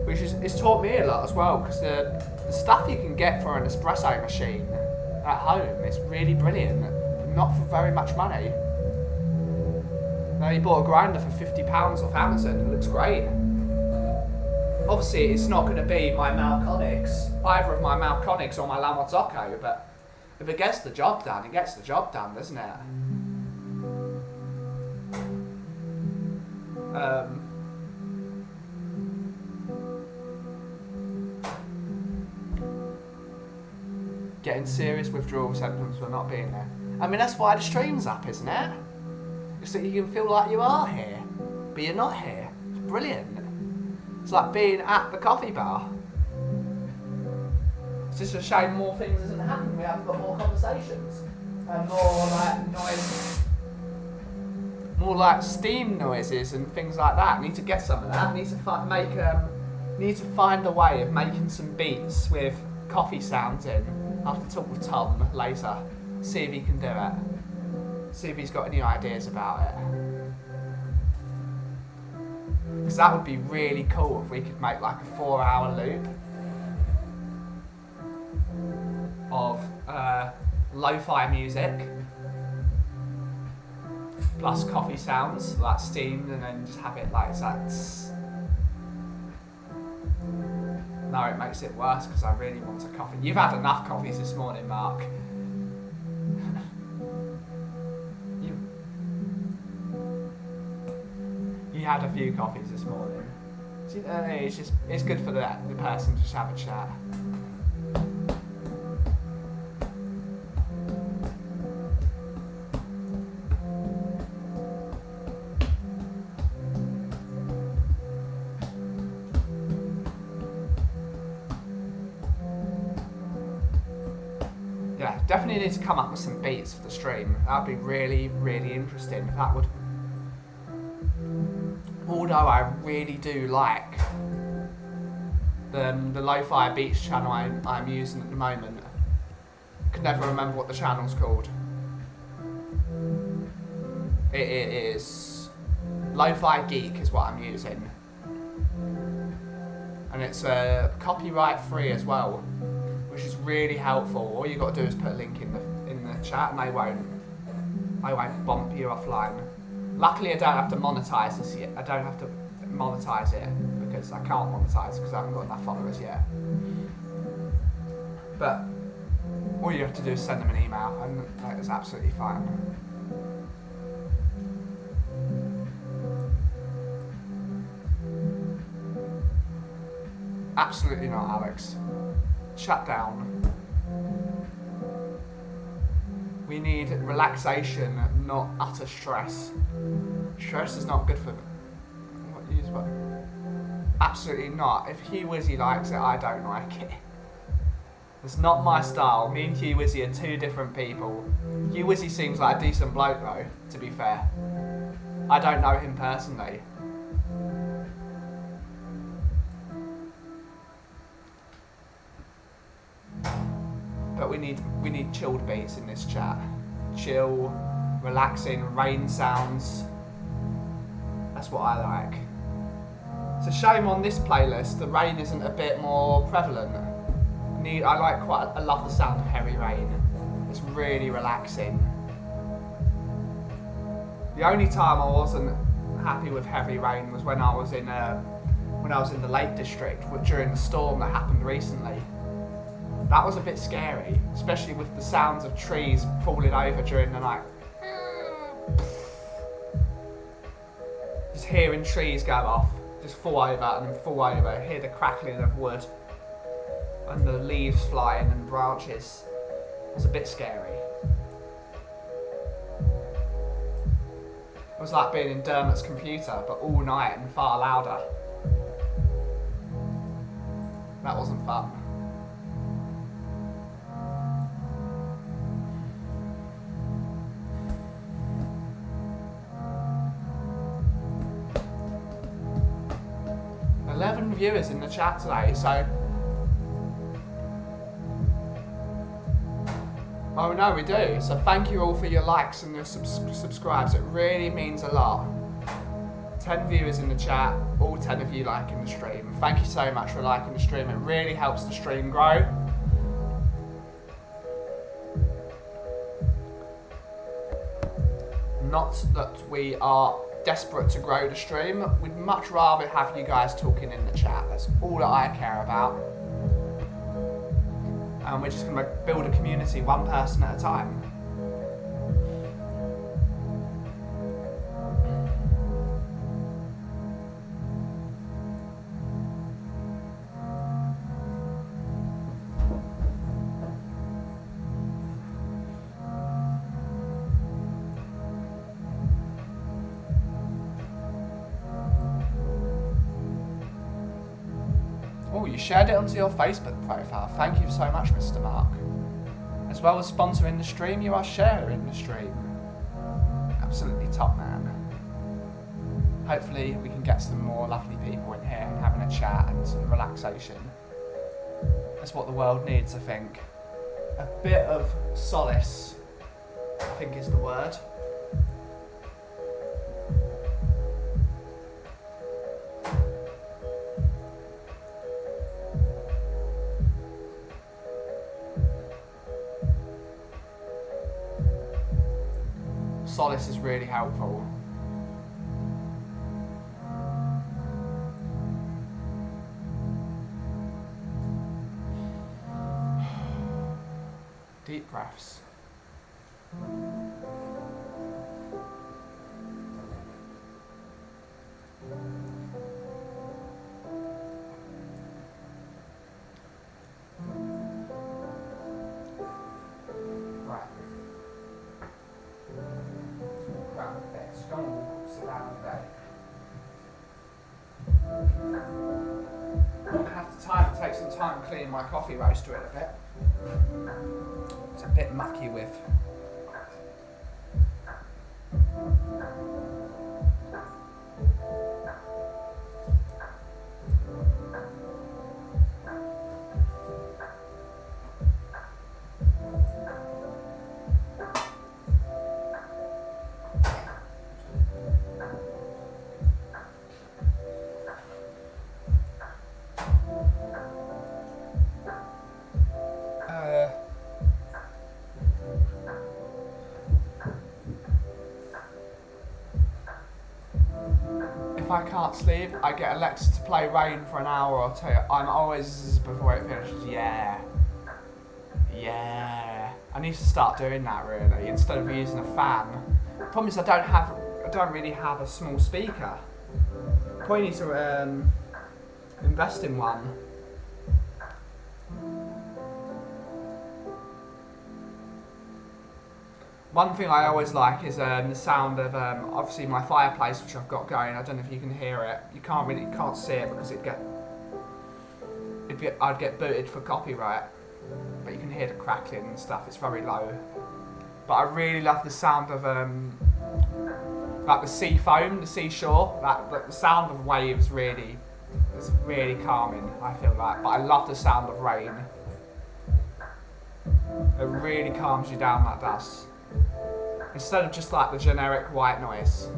which is, it's taught me a lot as well, because the stuff you can get for an espresso machine at home is really brilliant, not for very much money. Now, he bought a grinder for £50 off Amazon, it looks great. Obviously, it's not going to be my Malconics, either of my Malconics or my La Marzocco, but if it gets the job done, it gets the job done, doesn't it? Getting serious withdrawal symptoms for not being there. I mean, that's why the stream's up, isn't it? So you can feel like you are here, but you're not here. It's brilliant. It's like being at the coffee bar. It's just a shame more things isn't happening. We haven't got more conversations and more like noise, more like steam noises and things like that. I need to get some of that. I need to need to find a way of making some beats with coffee sounds in. I'll have to talk with Tom later. See if he can do it. See if he's got any ideas about it. Because that would be really cool if we could make like a 4-hour loop of lo-fi music plus coffee sounds, like steamed, and then just have it like that. No, it makes it worse because I really want a coffee. You've had enough coffees this morning, Mark. You had a few coffees this morning. It's good for the person to just have a chat. Yeah, definitely need to come up with some beats for the stream. That'd be really, really interesting. That would. Although I really do like the lo-fi beats channel I'm using at the moment. I can never remember what the channel's called. It is Lo-Fi Geek is what I'm using, and it's copyright free as well, which is really helpful. All you got to do is put a link in the chat, and I won't bump you offline. Luckily, I don't have to monetize this yet. I don't have to monetize it because I can't monetize because I haven't got enough followers yet. But all you have to do is send them an email, and that is absolutely fine. Absolutely not, Alex. Shut down. We need relaxation, not utter stress. Stress is not good for what you use, but absolutely not. If Hugh Wizzy likes it, I don't like it. It's not my style. Me and Hugh Wizzy are two different people. Hugh Wizzy seems like a decent bloke though, to be fair. I don't know him personally. But we need chilled beats in this chat. Chill, relaxing rain sounds. That's what I like. It's a shame on this playlist the rain isn't a bit more prevalent. I love the sound of heavy rain. It's really relaxing. The only time I wasn't happy with heavy rain was when I was in the Lake District during the storm that happened recently. That was a bit scary, especially with the sounds of trees falling over during the night. Just hearing trees go off, just fall over and then fall over, hear the crackling of wood and the leaves flying and branches. It was a bit scary. It was like being in Dermot's computer, but all night and far louder. That wasn't fun. Viewers in the chat today, so oh no, we do. So thank you all for your likes and your subscribes. It really means a lot. 10 viewers in the chat, all 10 of you liking the stream. Thank you so much for liking the stream. It really helps the stream grow. Not that we are desperate to grow the stream. We'd much rather have you guys talking in the chat. That's all that I care about. And we're just going to build a community one person at a time. You shared it onto your Facebook profile. Thank you so much, Mr. Mark. As well as sponsoring the stream, you are sharing the stream. Absolutely top man. Hopefully we can get some more lovely people in here and having a chat and some relaxation. That's what the world needs, I think. A bit of solace, I think is the word. Solace is really helpful. Deep breaths. Clean my coffee roaster in a bit. It's a bit mucky with I can't sleep, I get Alexa to play Rain for an hour or two. I'm always, before it finishes, yeah. I need to start doing that really, instead of using a fan. The problem is I don't really have a small speaker. Probably need to invest in one. One thing I always like is the sound of obviously my fireplace, which I've got going. I don't know if you can hear it. You can't see it because I'd get booted for copyright. But you can hear the crackling and stuff. It's very low. But I really love the sound of like the sea foam, the seashore. The sound of waves really is really calming, I feel like. But I love the sound of rain. It really calms you down, that does. Instead of just like the generic white noise.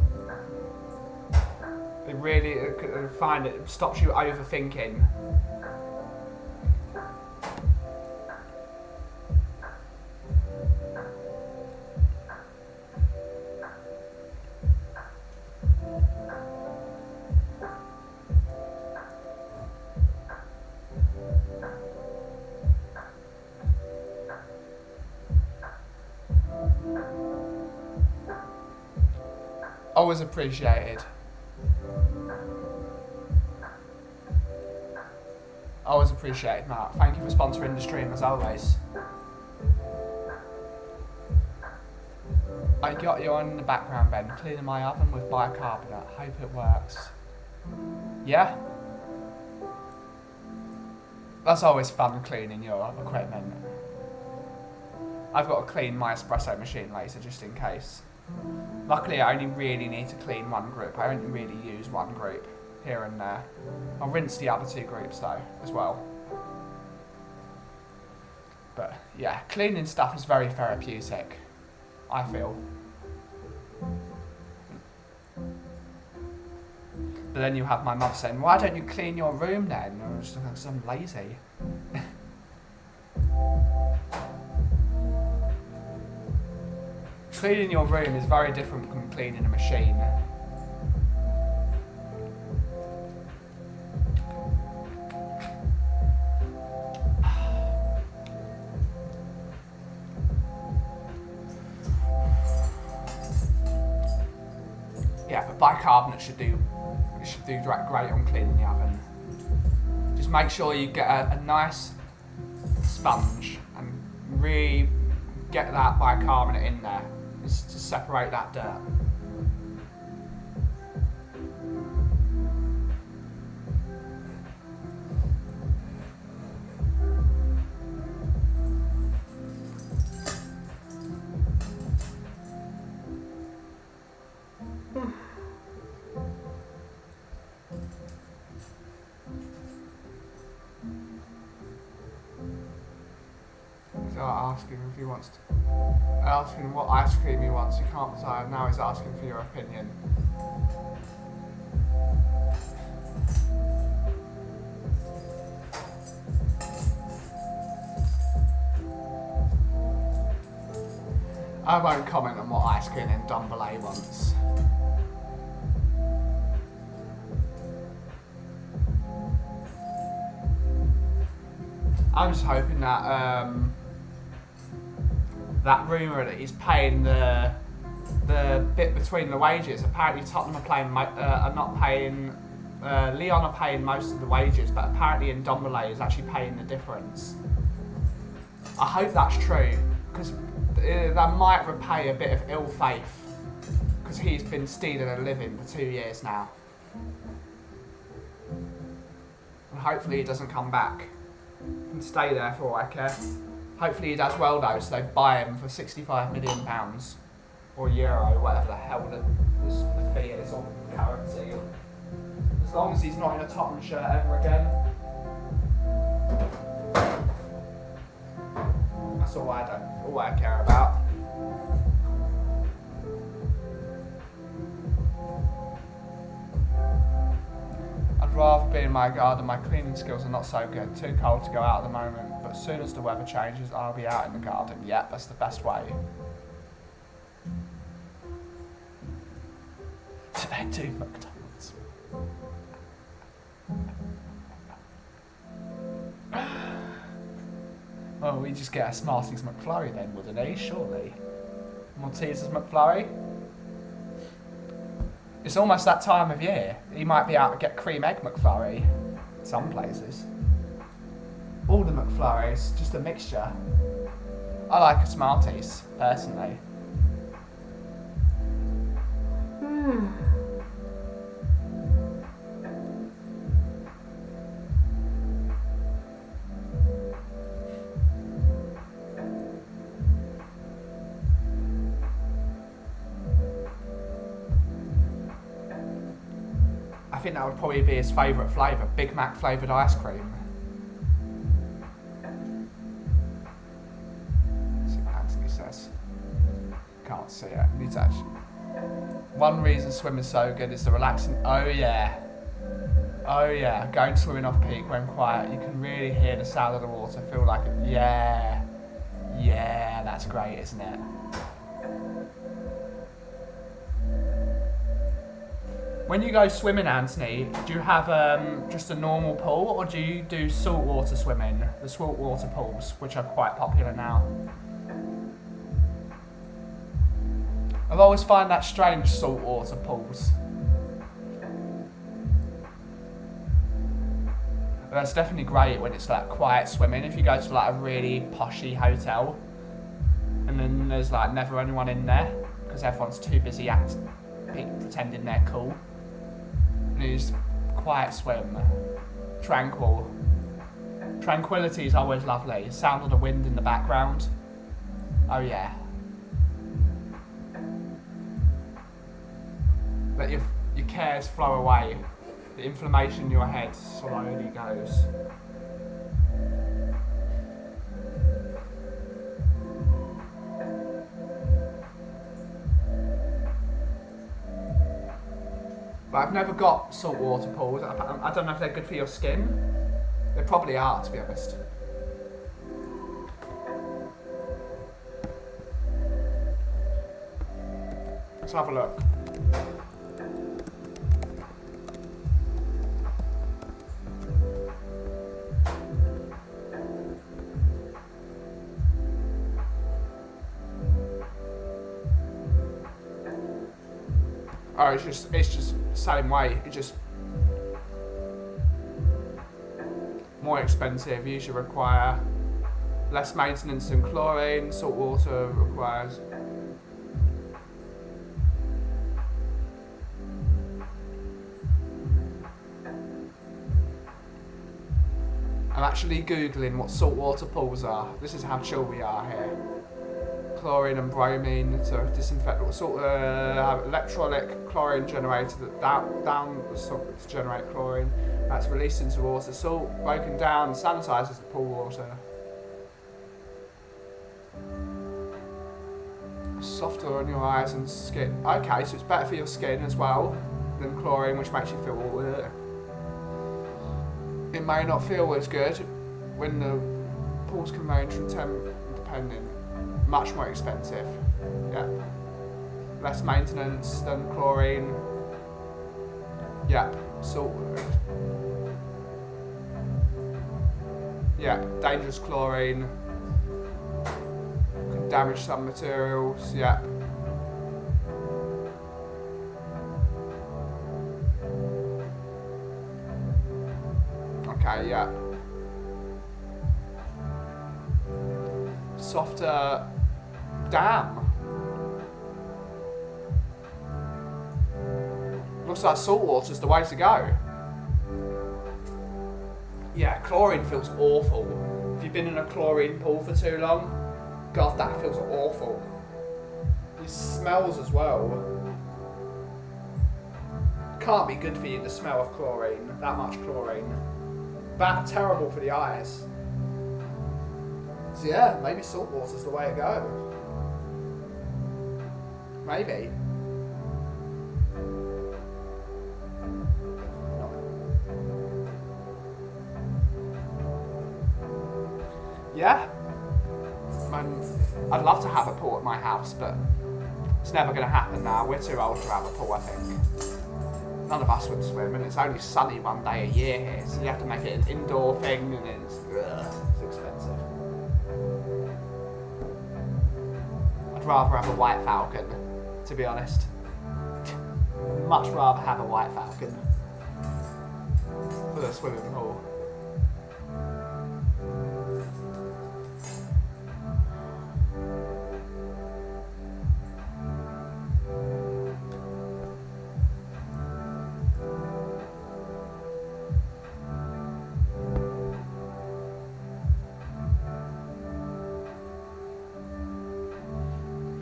It really, I find it stops you overthinking. Always appreciated. Always appreciated, Mark. Thank you for sponsoring the stream as always. I got you on in the background, Ben. Cleaning my oven with bicarbonate. Hope it works. Yeah? That's always fun cleaning your equipment. I've got to clean my espresso machine later just in case. Luckily, I only really need to clean one group. I only really use one group here and there. I'll rinse the other two groups though, as well. But yeah, cleaning stuff is very therapeutic, I feel. But then you have my mother saying, why don't you clean your room then? And I'm just like, 'cause I'm lazy. Cleaning your room is very different from cleaning a machine. Yeah, but bicarbonate should do great on cleaning the oven. Just make sure you get a nice sponge and really get that bicarbonate in there. Just to separate that dirt. So asking if he wants to. Asking what ice cream he wants. You can't decide. Now he's asking for your opinion. I won't comment on what ice cream in Dumbalay wants. I'm just hoping that that rumour that he's paying the bit between the wages. Apparently Tottenham are not paying. Leon are paying most of the wages, but apparently in Dumbalay is actually paying the difference. I hope that's true, because that might repay a bit of ill faith, because he's been stealing a living for 2 years now, and hopefully he doesn't come back and stay there for all I care. Hopefully he does well though, so they buy him for £65 million or euro, whatever the hell the fee is on currency. As long as he's not in a Tottenham shirt ever again. That's all I care about. I'd rather be in my garden. My cleaning skills are not so good. Too cold to go out at the moment, but as soon as the weather changes, I'll be out in the garden. Yeah, that's the best way. Do they do McDonald's? Well, we just get a Smarties McFlurry then, wouldn't he? Surely. Maltesers McFlurry? It's almost that time of year. You might be able to get cream egg McFlurry. Some places. All the McFlurries, just a mixture. I like a Smarties, personally. I think that would probably be his favourite flavour, Big Mac flavoured ice cream. Let's see what Anthony says. Can't see it. Need to actually. One reason swimming's so good is the relaxing. Oh yeah. Oh yeah. Going swimming off peak when quiet, you can really hear the sound of the water. Feel like it. Yeah. Yeah, that's great, isn't it? When you go swimming, Anthony, do you have just a normal pool, or do you do saltwater swimming? The saltwater pools, which are quite popular now. I've always found that strange, saltwater pools. But it's definitely great when it's like quiet swimming. If you go to like a really poshy hotel, and then there's like never anyone in there because everyone's too busy pretending they're cool. And you just quiet swim, tranquil. Tranquility is always lovely. Sound of the wind in the background. Oh yeah. Let your cares flow away. The inflammation in your head slowly goes. But I've never got saltwater pools. I don't know if they're good for your skin. They probably are, to be honest. Let's have a look. Oh, it's just the same way. It's just more expensive. Usually require less maintenance than chlorine. Salt water requires. I'm actually googling what saltwater pools are. This is how chill we are here. Chlorine and bromine to disinfect salt. Electrolytic chlorine generated down the salt to generate chlorine. That's released into water. Salt broken down sanitizes the pool water. Softer on your eyes and skin. Okay, so it's better for your skin as well than chlorine, which makes you feel all. It may not feel as good when the pools can range from 10 depending. Much more expensive. Yeah. Less maintenance than chlorine. Yep. Salt. Yep. Dangerous chlorine. Can damage some materials. Yep. Okay, yeah. Softer. Damn. Looks like salt water's the way to go. Yeah, chlorine feels awful. If you've been in a chlorine pool for too long, God, that feels awful. It smells as well. Can't be good for you, the smell of chlorine, that much chlorine. Bad, terrible for the eyes. So yeah, maybe salt water's the way to go. Maybe. Yeah. I'd love to have a pool at my house, but it's never going to happen now. We're too old to have a pool, I think. None of us would swim, and it's only sunny one day a year here, so you have to make it an indoor thing, and it's expensive. I'd rather have a white falcon, to be honest. Much rather have a white falcon for the swimming pool.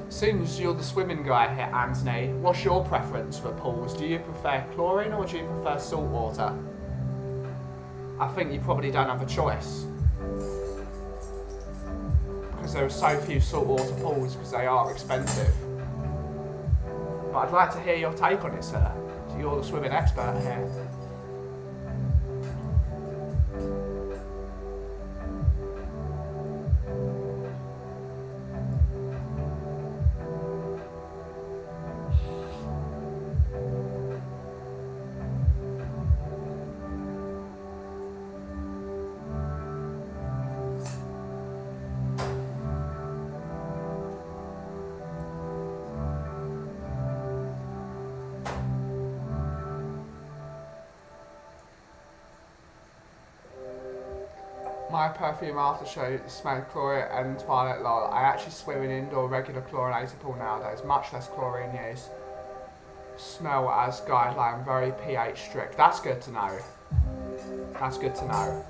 Since you're the swimming guy here, Anthony, what's your preference for pools? Do you prefer chlorine or do you prefer salt water? I think you probably don't have a choice. Because there are so few saltwater pools because they are expensive. I'd like to hear your take on it, sir. So you're the swimming expert here. My perfume aftershave smelled chlorine and twilight lol. I actually swim in indoor regular chlorinated pool nowadays, much less chlorine use. Smell as guideline, very pH strict. That's good to know. That's good to know.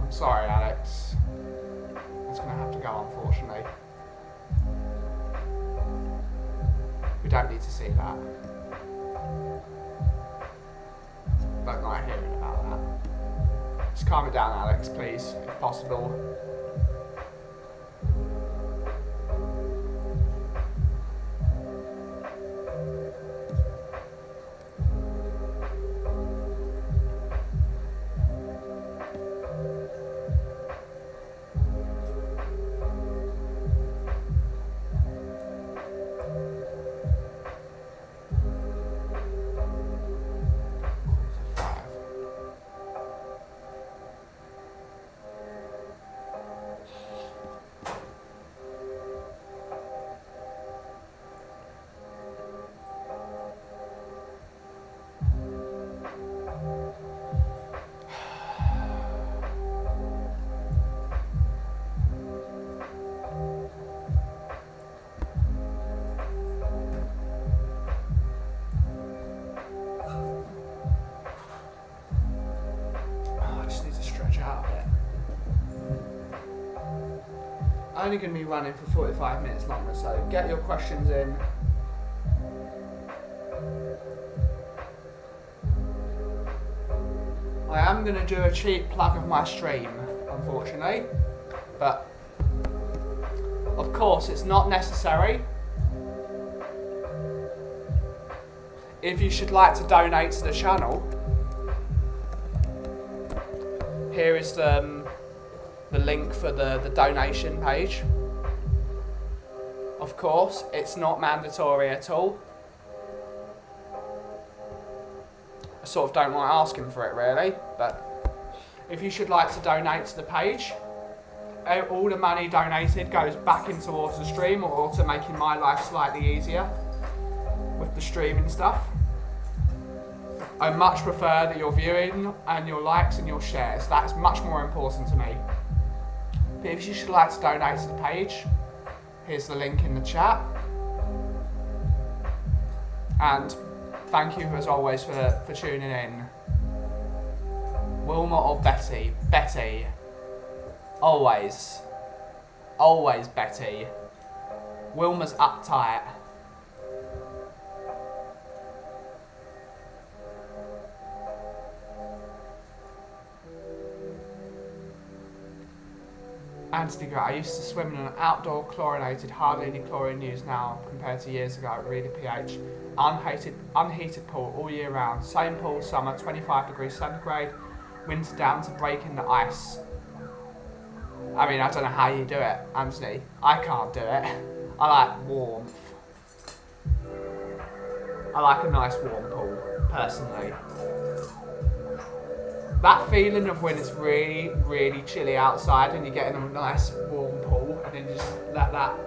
I'm sorry, Alex. It's gonna have to go, unfortunately. We don't need to see that. Don't like hearing about that. Just calm it down, Alex, please, if possible. Only going to be running for 45 minutes longer, so get your questions in. I am going to do a cheap plug of my stream, unfortunately, but of course it's not necessary. If you should like to donate to the channel, here is the link for the donation page. Of course, it's not mandatory at all. I sort of don't like asking for it really, but if you should like to donate to the page, all the money donated goes back in towards the stream or to making my life slightly easier with the streaming stuff. I much prefer that you're viewing and your likes and your shares. That is much more important to me. But if you should like to donate to the page, here's the link in the chat. And thank you as always for tuning in. Wilma or Betty? Betty. Always. Always Betty. Wilma's uptight. Anthony Gray, I used to swim in an outdoor chlorinated, hardly any chlorine used now compared to years ago, really pH. Unheated pool all year round. Same pool, summer, 25 degrees centigrade, winter down to breaking the ice. I mean, I don't know how you do it, Anthony. I can't do it. I like warmth. I like a nice warm pool, personally. That feeling of when it's really, really chilly outside and you're getting a nice warm pool and then you just let that,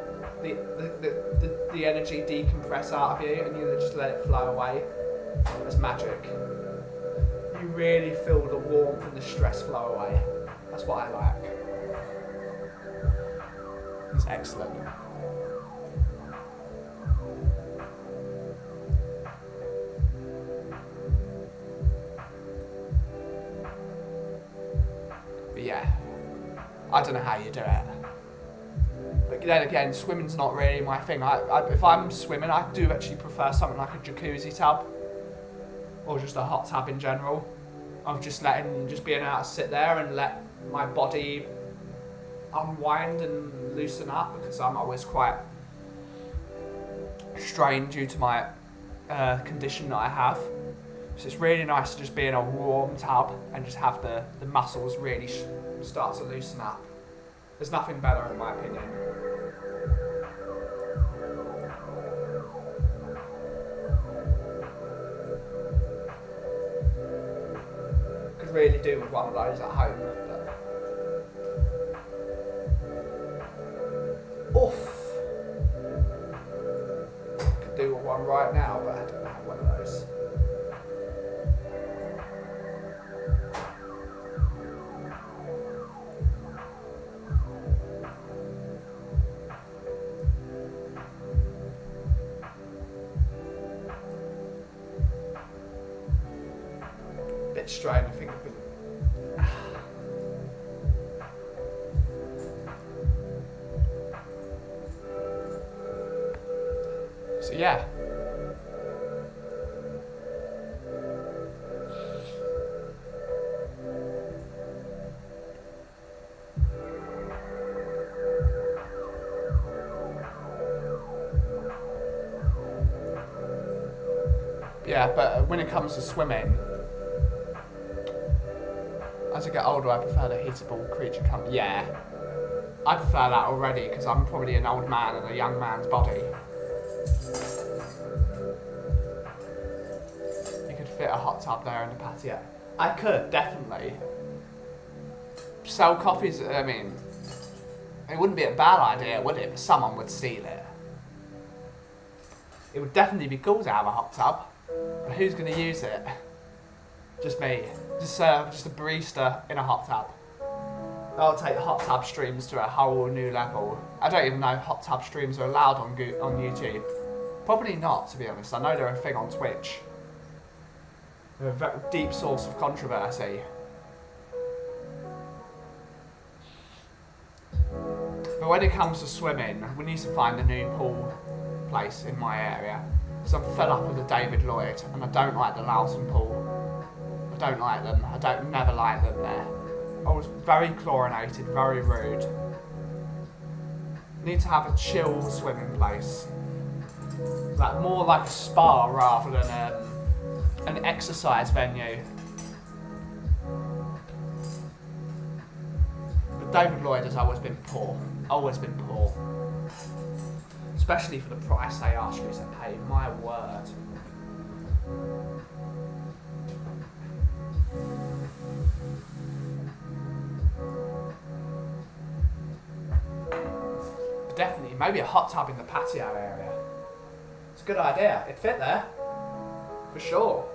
the energy decompress out of you and you just let it flow away. It's magic. You really feel the warmth and the stress flow away. That's what I like. It's excellent. But yeah, I don't know how you do it. But then again, swimming's not really my thing. If I'm swimming, I do actually prefer something like a jacuzzi tub or just a hot tub in general. of just being able to sit there and let my body unwind and loosen up, because I'm always quite strained due to my condition that I have. So it's really nice to just be in a warm tub and just have the muscles really start to loosen up. There's nothing better in my opinion. Could really do with one of those at home. Oof. Could do with one right now, but I don't have one of those. Bit strained, I think I've been. So yeah. Yeah, but when it comes to swimming, as I get older, I prefer the heatable creature comfort. Yeah, I prefer that already because I'm probably an old man in a young man's body. You could fit a hot tub there in the patio. I could, definitely. Sell coffees, I mean, it wouldn't be a bad idea, would it? But someone would steal it. It would definitely be cool to have a hot tub. But who's going to use it? Just me. Just a barista in a hot tub. That'll take hot tub streams to a whole new level. I don't even know if hot tub streams are allowed on YouTube. Probably not, to be honest. I know they're a thing on Twitch. They're a very deep source of controversy. But when it comes to swimming, we need to find a new pool place in my area. Because I'm fed up with the David Lloyd, and I don't like the Loughton pool. I don't like them. I never like them there. I was very chlorinated, very rude. Need to have a chill swimming place. Like more like a spa rather than an exercise venue. But David Lloyd has always been poor. Always been poor. Especially for the price they ask you to pay, my word. But definitely, maybe a hot tub in the patio area. It's a good idea. It'd fit there. For sure.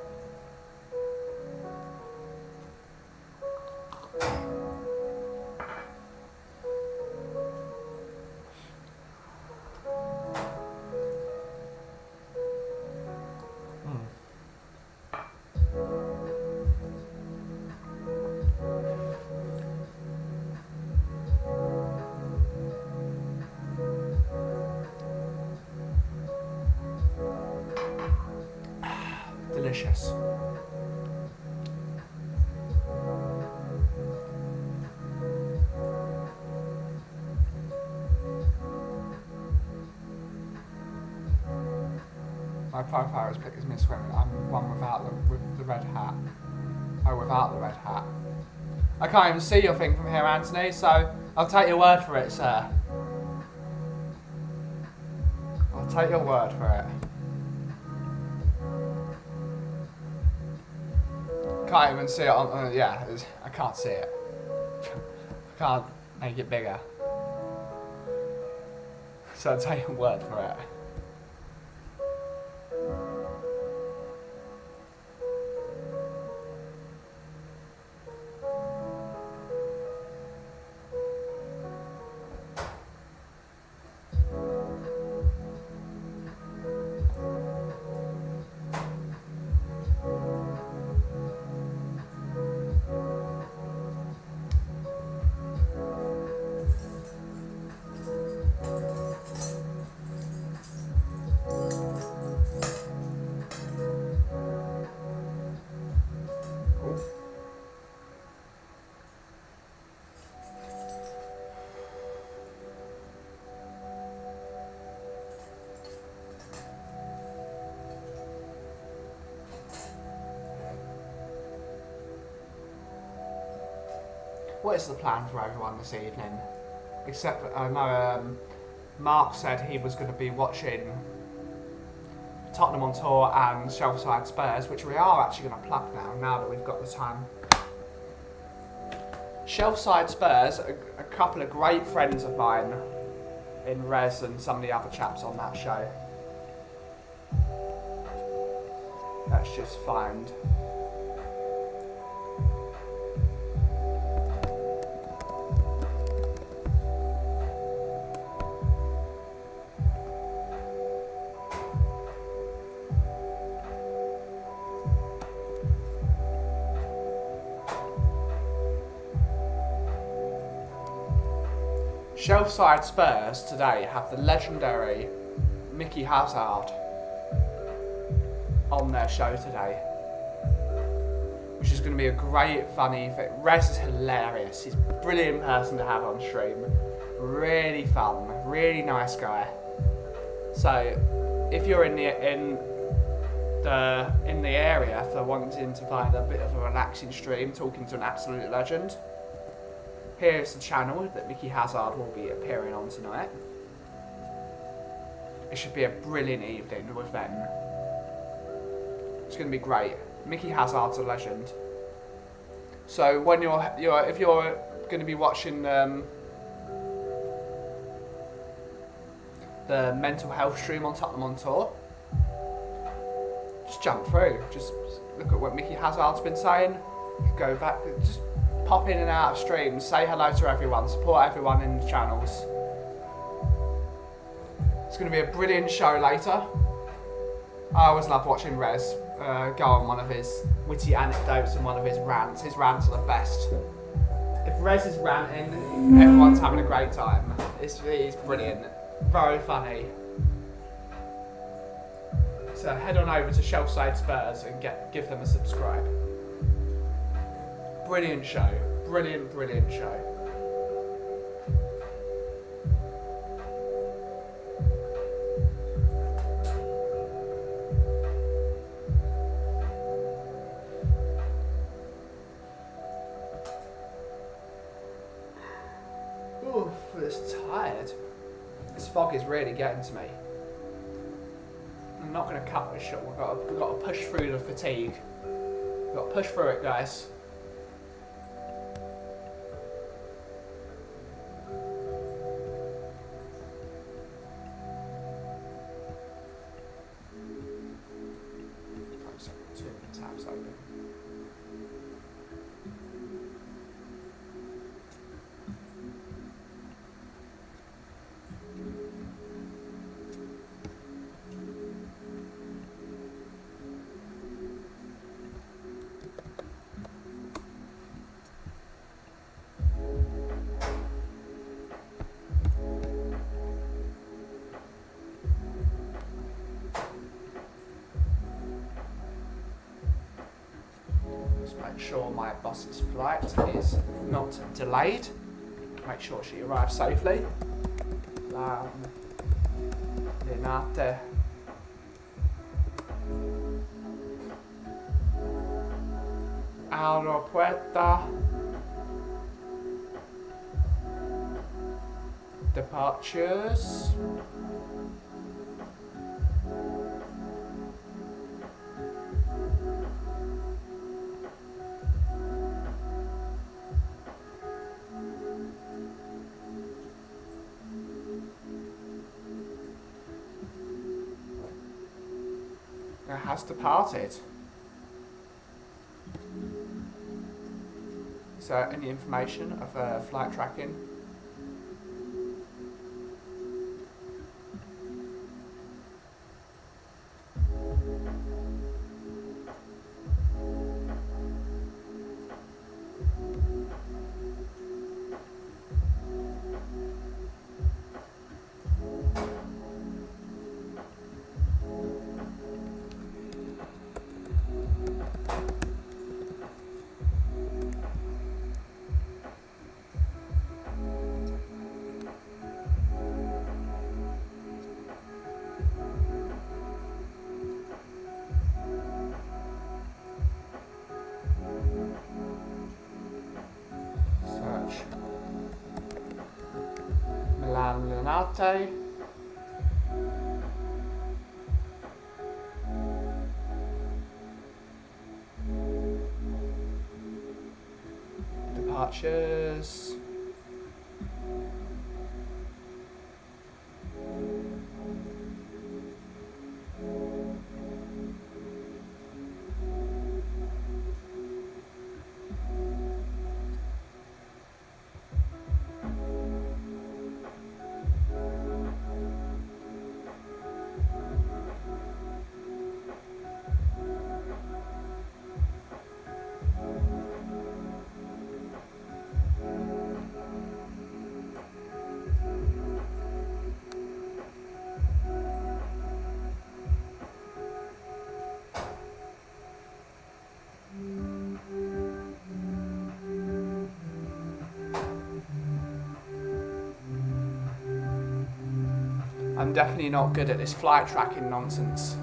Delicious. My profile is picked as me swimming. I'm one with the red hat. Oh, without the red hat. I can't even see your thing from here, Anthony, so I'll take your word for it, sir. I'll take your word for it. Can't even see it on, yeah, I can't see it. I can't make it bigger. So I'll take your word for it. What is the plan for everyone this evening? Except that I know Mark said he was going to be watching Tottenham on tour and Shelfside Spurs, which we are actually going to plug now that we've got the time. Shelfside Spurs, a couple of great friends of mine in Rez and some of the other chaps on that show. Let's just find. Shelfside Spurs today have the legendary Mickey Hazard on their show today, which is going to be a great, funny thing. Rez is hilarious. He's a brilliant person to have on stream. Really fun, really nice guy. So, if you're in the area for wanting to find a bit of a relaxing stream, talking to an absolute legend, here's the channel that Mickey Hazard will be appearing on tonight. It should be a brilliant evening with them. It's going to be great. Mickey Hazard's a legend. So when if you're going to be watching the mental health stream on Tottenham on tour, just jump through. Just look at what Mickey Hazard's been saying. Go back. Just pop in and out of streams, say hello to everyone, support everyone in the channels. It's going to be a brilliant show later. I always love watching Rez go on one of his witty anecdotes and one of his rants. His rants are the best. If Rez is ranting, everyone's having a great time. It's brilliant. Very funny. So head on over to Shelfside Spurs and give them a subscribe. Brilliant show. Brilliant, brilliant show. Oof, it's tired. This fog is really getting to me. I'm not going to cut this short. We've got to push through the fatigue. We've got to push through it, guys. Tabs open. Make sure my boss's flight is not delayed. Make sure she arrives safely. Lenate. Aeropuerto. Departures. Has departed. Is there any information of flight tracking? latte. Departures. I'm definitely not good at this flight tracking nonsense.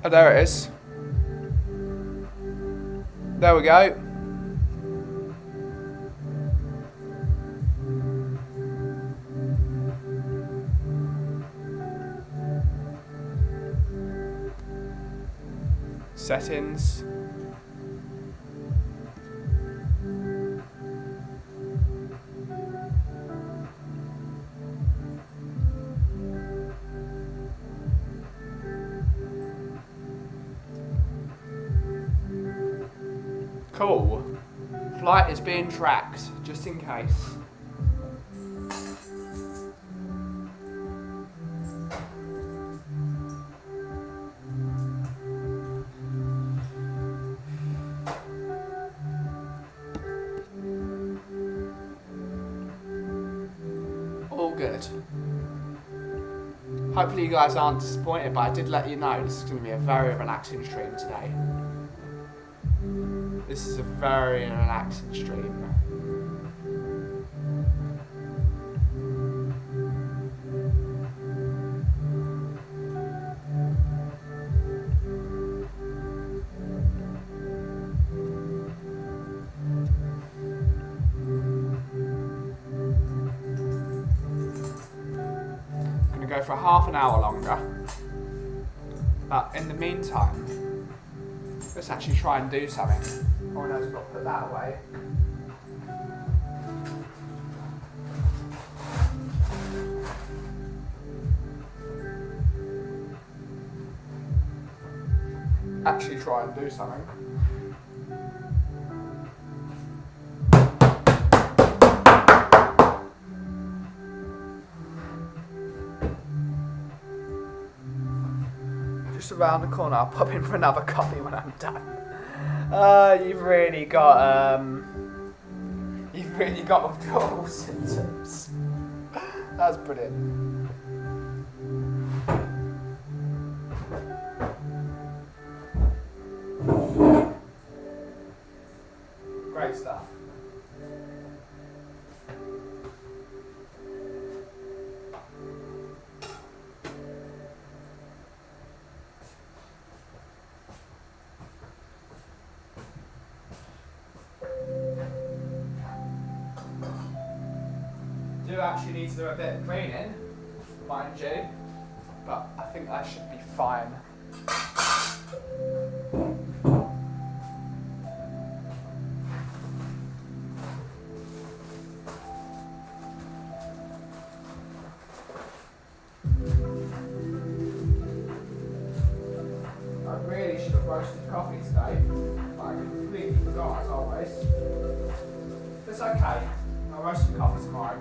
Oh, there it is. There we go. Settings. Cool. Flight is being tracked, just in case. All good. Hopefully you guys aren't disappointed, but I did let you know this is going to be a very relaxing stream today. This is a very relaxing stream. I'm going to go for half an hour longer. But in the meantime, let's actually try and do something. Oh no, I've got to put that away. Actually try and do something. Just around the corner, I'll pop in for another coffee when I'm done. You've really got withdrawal symptoms. That's brilliant. Great stuff. Do actually need to do a bit of cleaning, mind you, but I think I should be fine. I really should have roasted coffee today, but I completely forgot as always. It's okay. I'll roast some coffee tomorrow.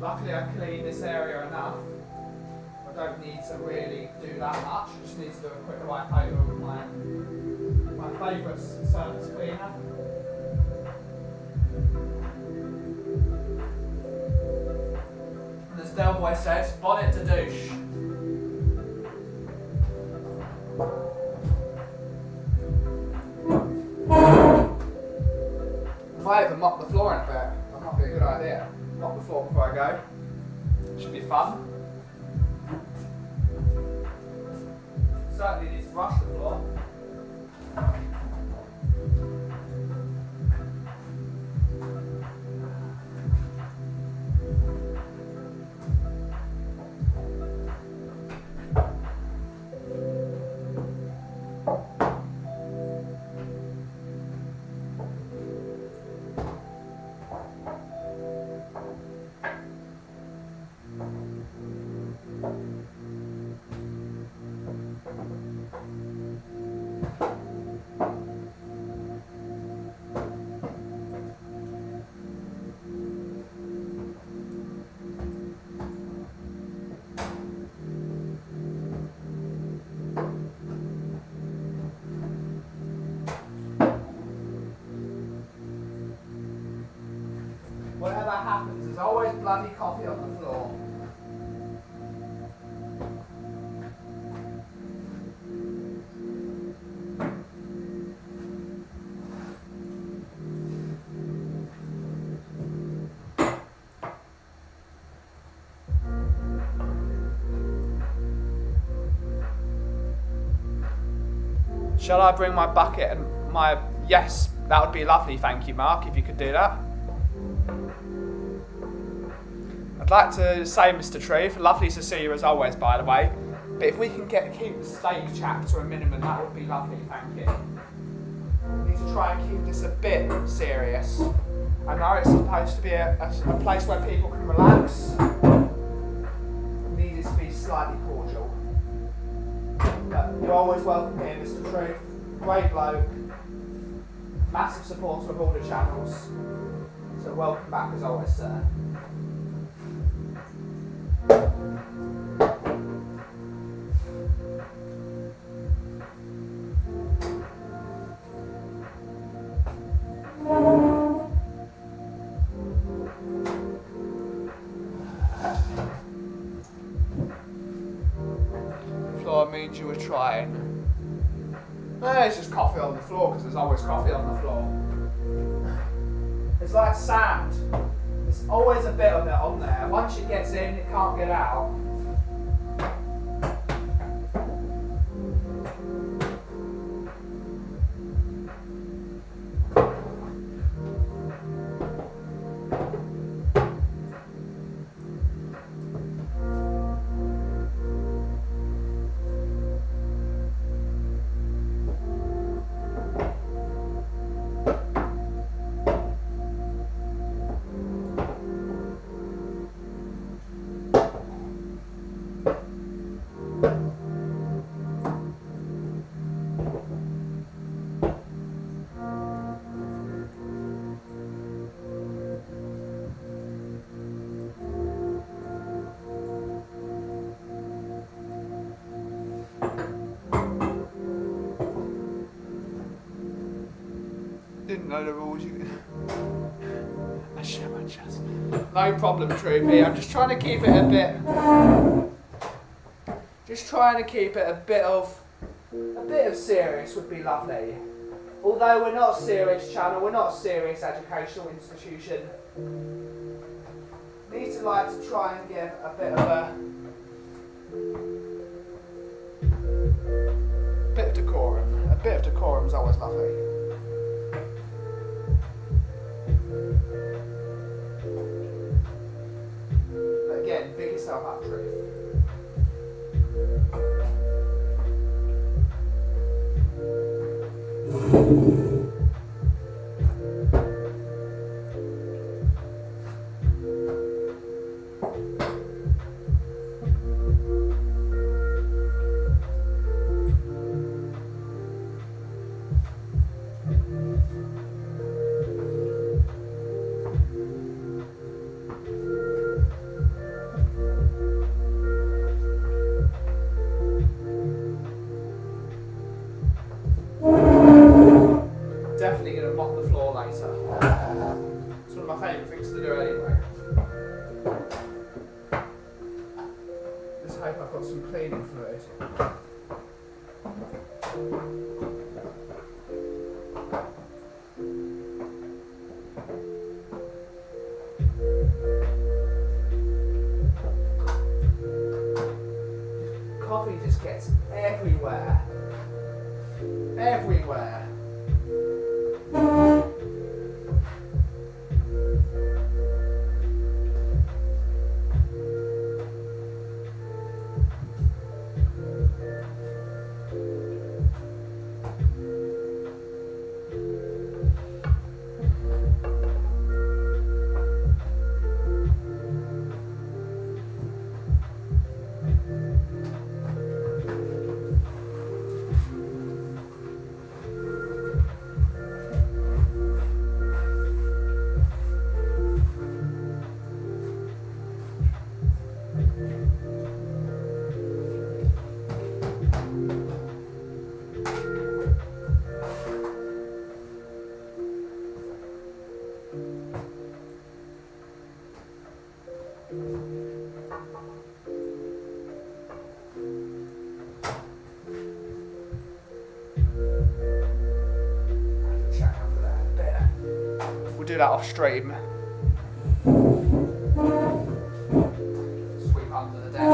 Luckily I cleaned this area enough. I don't need to really do that much. I just need to do a quick wipe over with my favourite surface cleaner. And as Del Boy says, bonnet to douche. I might even mop the floor in a bit. That might be a good idea. Mop the floor before I go. Should be fun. Certainly need to brush the floor. Whatever happens, there's always bloody coffee on the floor. Shall I bring my bucket and my... Yes, that would be lovely, thank you, Mark, if you could do that. I'd like to say, Mr. Truth, lovely to see you as always, by the way, but if we can keep the steak chat to a minimum, that would be lovely, thank you. We need to try and keep this a bit serious. I know it's supposed to be a place where people can relax. We need it to be slightly cordial. But you're always welcome here, Mr. Truth. Great bloke. Massive supporter of all the channels. So welcome back as always, sir. Floor means you were trying. It's just coffee on the floor because there's always coffee on the floor. It's like sand. There's always a bit of it on there. Once it gets in, it can't get out. Didn't know the rules. I share my chest. No problem, Troopy. I'm just trying to keep it a bit. Just trying to keep it a bit of serious would be lovely. Although we're not a serious channel, we're not a serious educational institution. Need to like to try and give a bit of decorum. A bit of decorum is always lovely. But again, big yourself up, Truth. my favourite things to do anyway. Just hope I've got some cleaning fluid. Coffee just gets everywhere. Everywhere. Do that off stream. Sweep under the desk.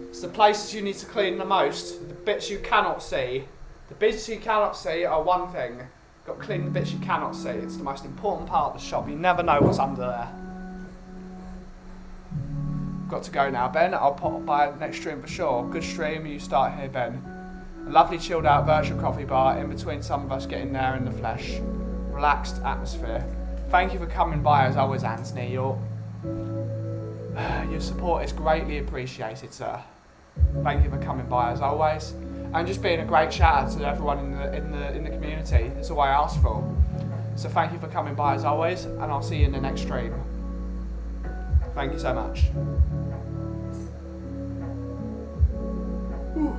It's the places you need to clean the most, the bits you cannot see. The bits you cannot see are one thing. Got to clean the bits you cannot see. It's the most important part of the shop. You never know what's under there. Got to go now, Ben. I'll pop by next stream for sure. Good stream. You start here, Ben. A lovely chilled out virtual coffee bar in between some of us getting there in the flesh. Relaxed atmosphere. Thank you for coming by as always, Anthony. Your support is greatly appreciated, sir. Thank you for coming by as always. And just being a great shout out to everyone in the community. That's all I ask for. So thank you for coming by as always, and I'll see you in the next stream. Thank you so much. Ooh.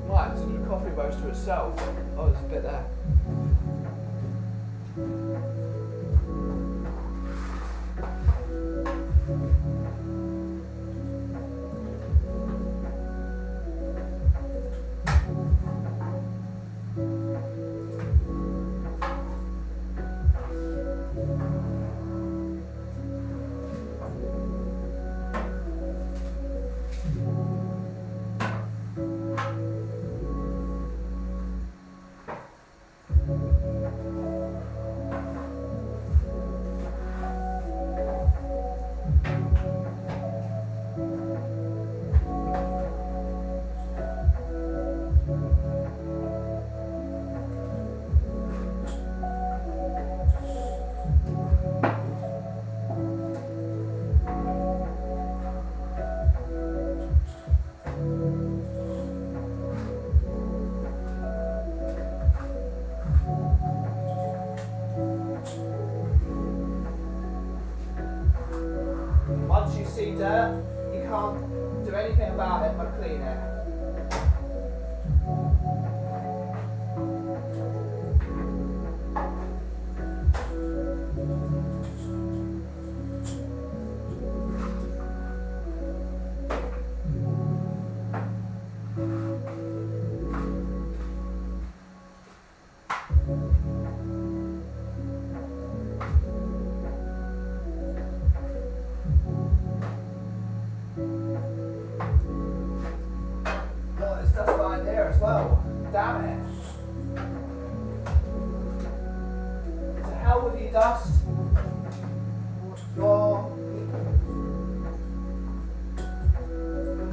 Right, it's a coffee roast to itself. Oh, there's a bit there. See dirt, you can't do anything about it but clean it. Dust. You're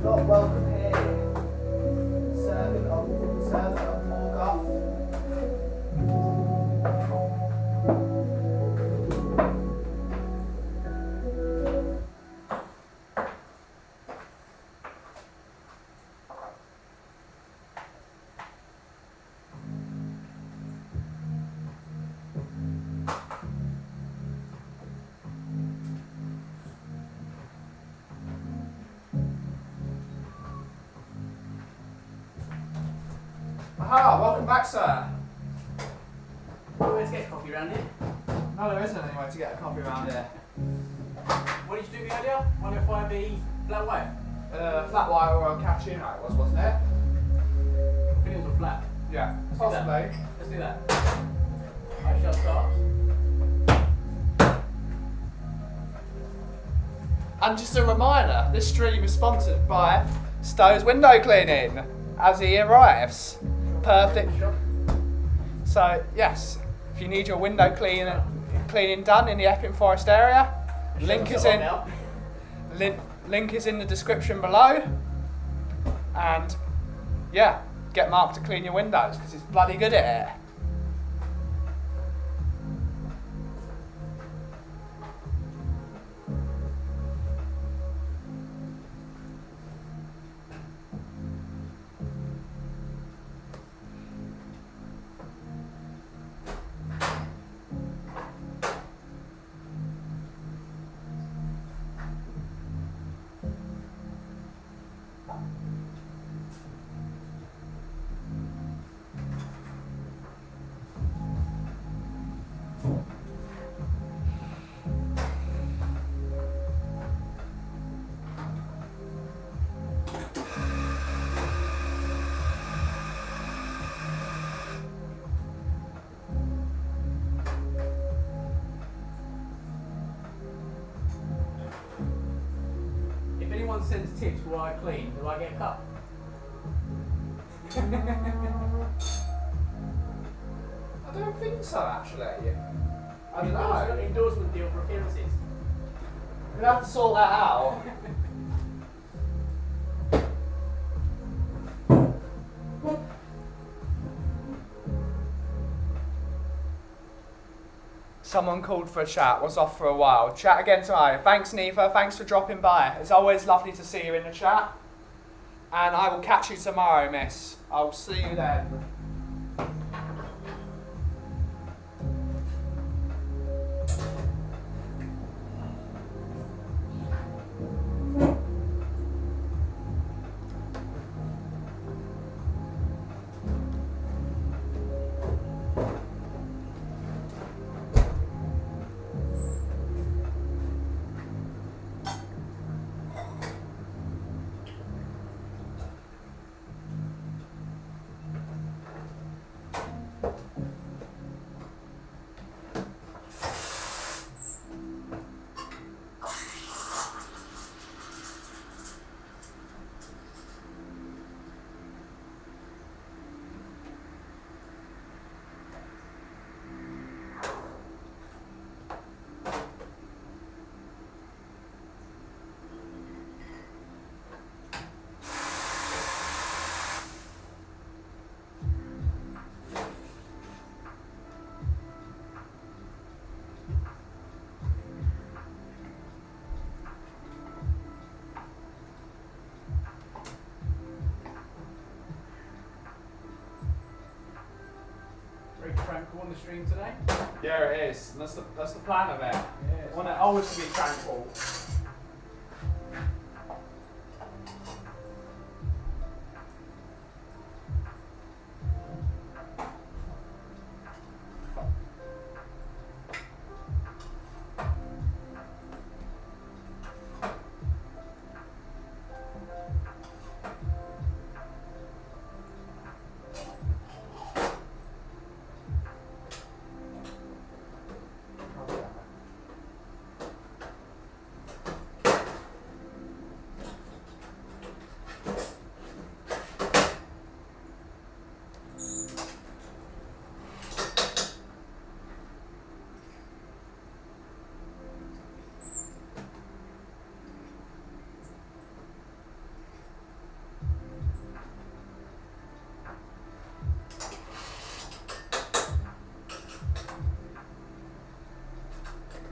not welcome here. Servant of Morgoth. Aha, welcome back, sir. Where's get coffee around here? No, there isn't anywhere to get a coffee around here. What did you do earlier? 105E flat white? Flat white or a cappuccino it was, wasn't it? I think it was a flat. Yeah, Let's possibly. Let's do that. I shall start. And just a reminder, this stream is sponsored by Stowe's Window Cleaning as he arrives. Perfect. So, yes, if you need your window cleaning done in the Epping Forest area, link is in the description below. And yeah, get Mark to clean your windows because he's bloody good at it. If anyone sends tips while I clean, do I get a cup? I don't think so, actually. I don't know. Endorsement deal for appearances. We'll have to sort that out. Someone called for a chat, was off for a while. Chat again tomorrow. Thanks, Neva. Thanks for dropping by. It's always lovely to see you in the chat. And I will catch you tomorrow, miss. I'll see you then. Very tranquil on the stream today. Yeah, it is. That's the plan of it. Yeah, I want it always to be tranquil.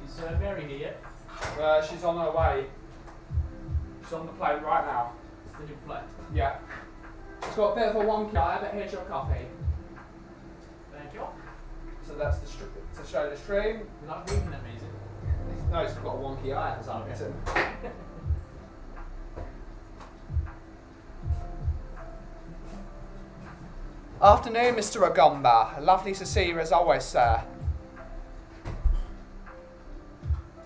Is Mary here yet? She's on her way. She's on the plane right now. The new flat. Yeah. It's got a bit of a wonky eye, but here's your coffee. Thank you. So that's the to show the stream. You're not winking at me, is it? No, it's got a wonky eye for some reason. Afternoon, Mr. Agomba. Lovely to see you as always, sir.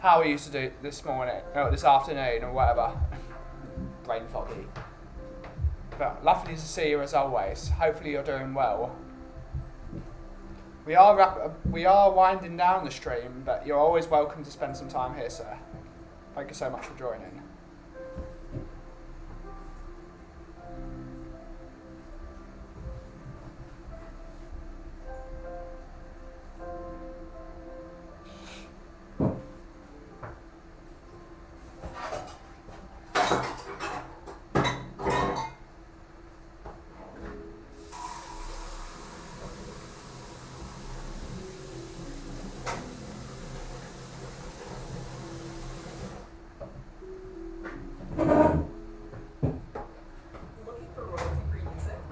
How are you to do this morning? No, this afternoon or whatever. Brain foggy. But lovely to see you as always. Hopefully you're doing well. We are winding down the stream, but you're always welcome to spend some time here, sir. Thank you so much for joining.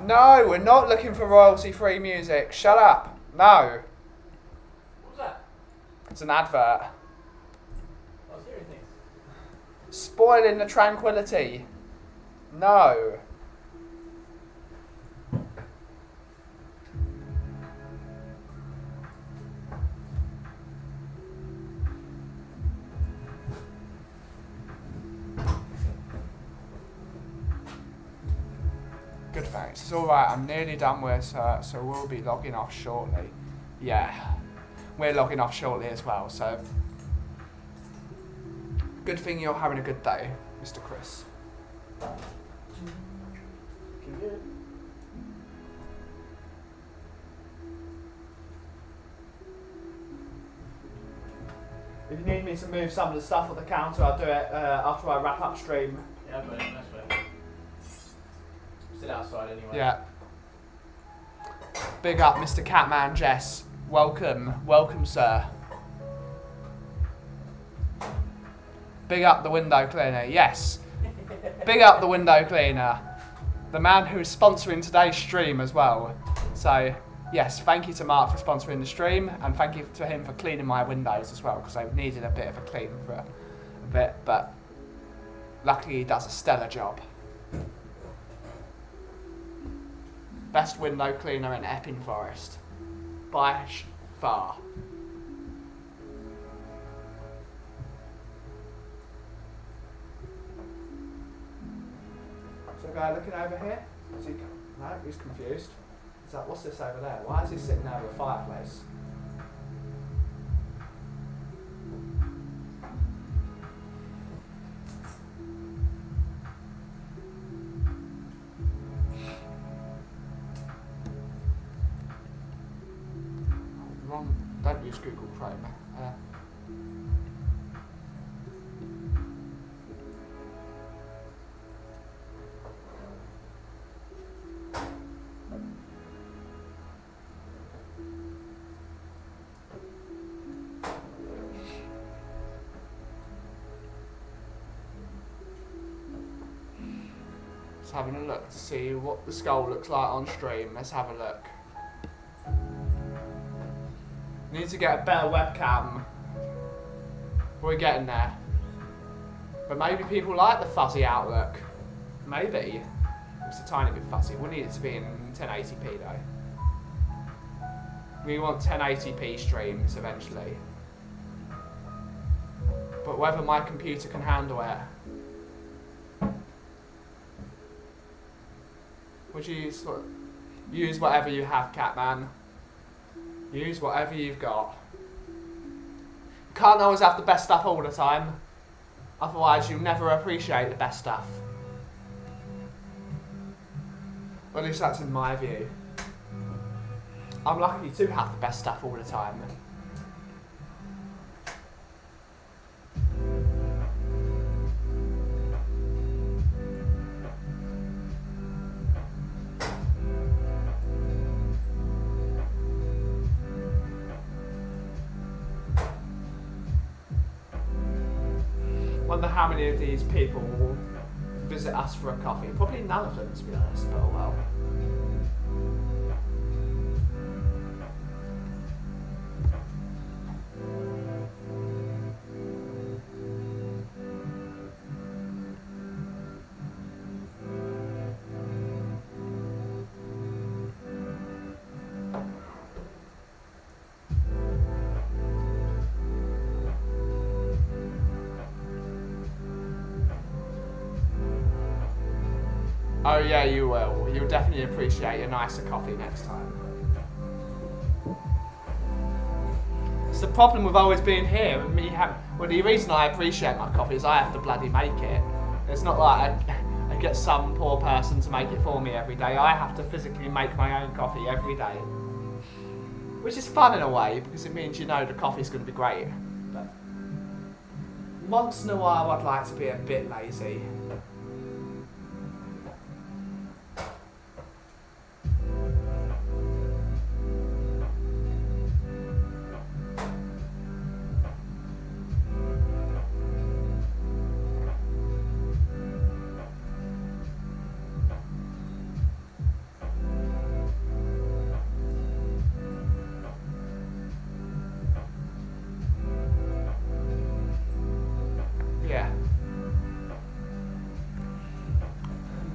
No, we're not looking for royalty-free music. Shut up. No. What was that? It's an advert. I was hearing things. Spoiling the tranquility. No. Good, thanks. It's alright, I'm nearly done with, so we'll be logging off shortly. Yeah, we're logging off shortly as well, so... Good thing you're having a good day, Mr. Chris. Looking good. If you need me to move some of the stuff on the counter, I'll do it after I wrap up stream. Yeah, but that's fair. Still outside anyway. Yeah. Big up, Mr. Catman Jess. Welcome, welcome, sir. Big up the window cleaner. Yes. Big up the window cleaner. The man who is sponsoring today's stream as well. So, yes, thank you to Mark for sponsoring the stream, and thank you to him for cleaning my windows as well, because I've needed a bit of a clean for a bit, but luckily he does a stellar job. Best window cleaner in Epping Forest. By far. So the guy looking over here? Is he, no, he's confused. Is that, what's this over there? Why is he sitting there with a fireplace? Don't use Google Chrome. Just having a look to see what the skull looks like on stream. Let's have a look. Need to get a better webcam. We're getting there. But maybe people like the fuzzy outlook. Maybe. It's a tiny bit fuzzy. We need it to be in 1080p though. We want 1080p streams eventually. But whether my computer can handle it. Would you use whatever you have, Catman? Use whatever you've got. You can't always have the best stuff all the time. Otherwise, you'll never appreciate the best stuff. Or at least that's in my view. I'm lucky to have the best stuff all the time. Wonder how many of these people will visit us for a coffee. Probably none of them, to be honest, but oh well. Oh yeah, you will. You'll definitely appreciate a nicer coffee next time. It's the problem with always being here and me well, the reason I appreciate my coffee is I have to bloody make it. It's not like I get some poor person to make it for me every day. I have to physically make my own coffee every day. Which is fun in a way, because it means you know the coffee's going to be great. But once in a while I'd like to be a bit lazy.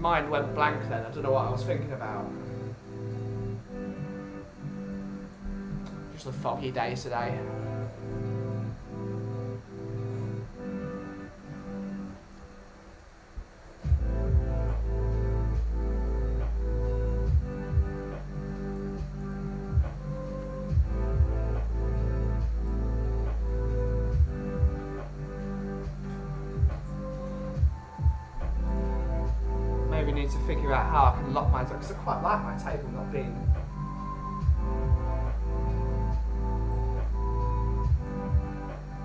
Mind went blank then, I don't know what I was thinking about. Just a foggy day today. Need to figure out how I can lock my door, because I quite like my table not being.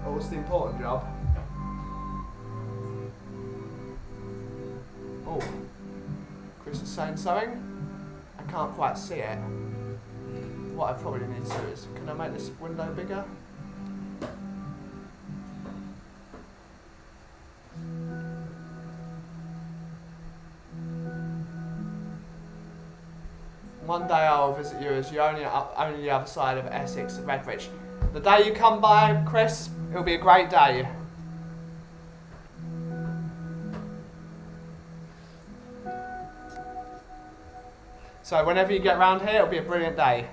What was the important job? Oh, Chris is saying something. I can't quite see it. What I probably need to do is, can I make this window bigger? One day I'll visit you as you're only the other side of Essex at Redbridge. The day you come by, Chris, it'll be a great day. So whenever you get round here, it'll be a brilliant day.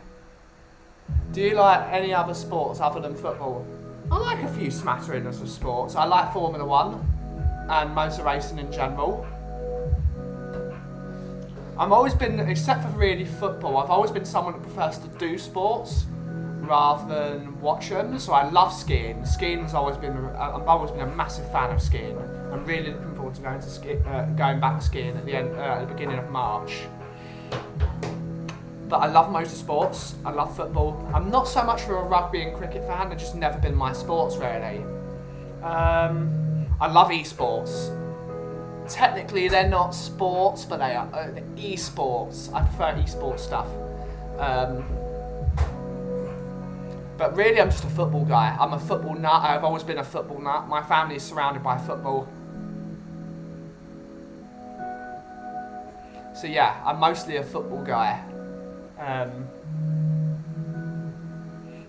Do you like any other sports other than football? I like a few smatterings of sports. I like Formula 1 and motor racing in general. I've always been, except for really football, I've always been someone that prefers to do sports rather than watch them. So I love skiing. Skiing has always been, I've always been a massive fan of skiing. I'm really looking forward to going back skiing at the beginning of March. But I love motorsports. I love football. I'm not so much of a rugby and cricket fan. They've just never been my sports really. I love esports. Technically they're not sports, but they are esports. I prefer esports stuff. But really I'm just a football guy. I'm a football nut. I've always been a football nut. My family is surrounded by football. So yeah, I'm mostly a football guy.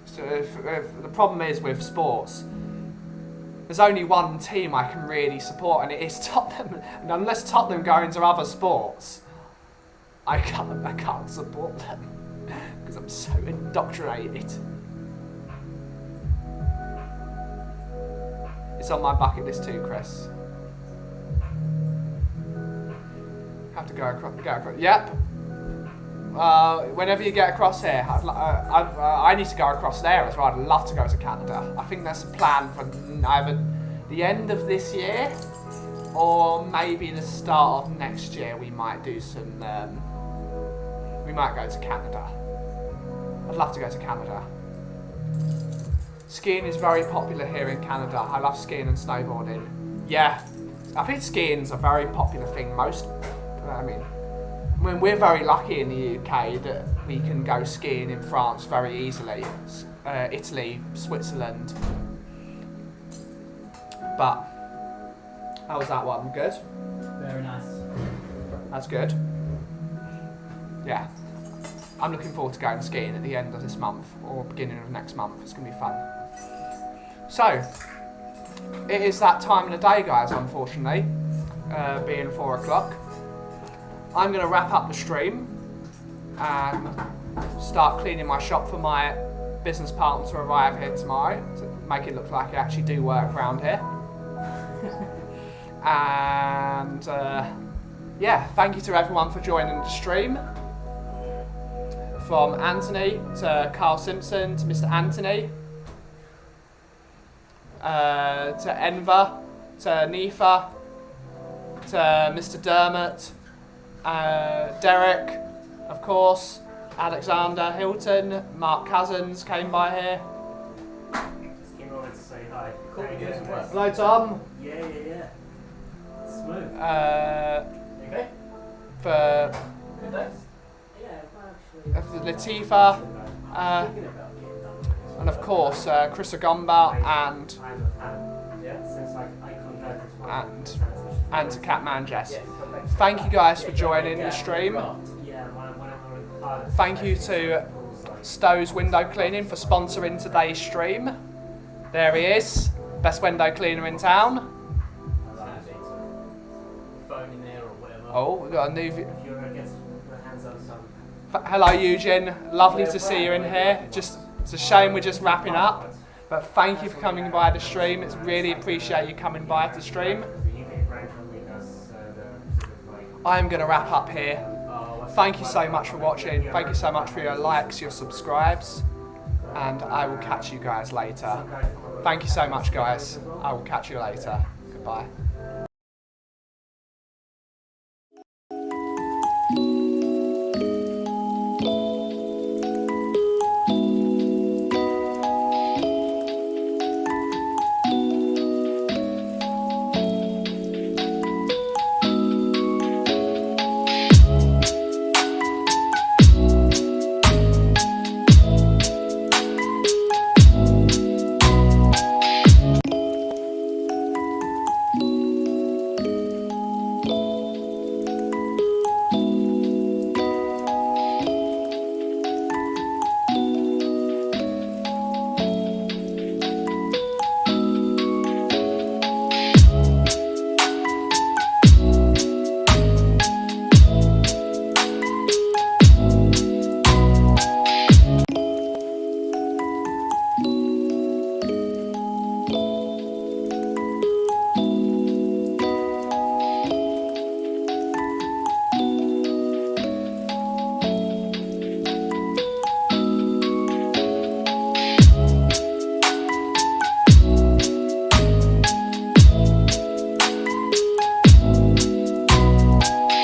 So if the problem is with sports, there's only one team I can really support, and it is Tottenham. And unless Tottenham go into other sports, I can't support them because I'm so indoctrinated. It's on my bucket list too, Chris. Have to go across. Yep. Whenever you get across here, I need to go across there as well. I'd love to go to Canada. I think that's a plan for either the end of this year or maybe the start of next year. We might do some. We might go to Canada. I'd love to go to Canada. Skiing is very popular here in Canada. I love skiing and snowboarding. Yeah, I think skiing's a very popular thing. I mean, we're very lucky in the UK that we can go skiing in France very easily. Italy, Switzerland. But, how was that one? Good? Very nice. That's good. Yeah. I'm looking forward to going skiing at the end of this month or beginning of next month. It's going to be fun. So, it is that time of the day, guys, unfortunately, being 4 o'clock. I'm going to wrap up the stream and start cleaning my shop for my business partner to arrive here tomorrow to make it look like I actually do work around here. And yeah, thank you to everyone for joining the stream. From Anthony to Carl Simpson to Mr. Anthony, to Enver, to Nifa, to Mr. Dermot, Derek, of course, Alexander Hilton, Mark Cousins came by here. Just came over to say hi. Cool, you doing some work? Hello, Tom. Yeah. Smooth. Okay. For Good day. Latifa, and of course Chris Agomba and to Catman Jess. Thank you guys for joining the stream. Thank you to Stowe's Window Cleaning for sponsoring today's stream. There he is, best window cleaner in town. Phone in there or whatever. Oh, we've got a new. Hello Eugene, lovely to see you in here. Just it's a shame we're just wrapping up, but thank you for coming by the stream. It's really appreciate you coming by the stream. I'm going to wrap up here. Thank you so much for watching. Thank you so much for your likes, your subscribes, and I will catch you guys later. Thank you so much, guys. I will catch you later. Goodbye.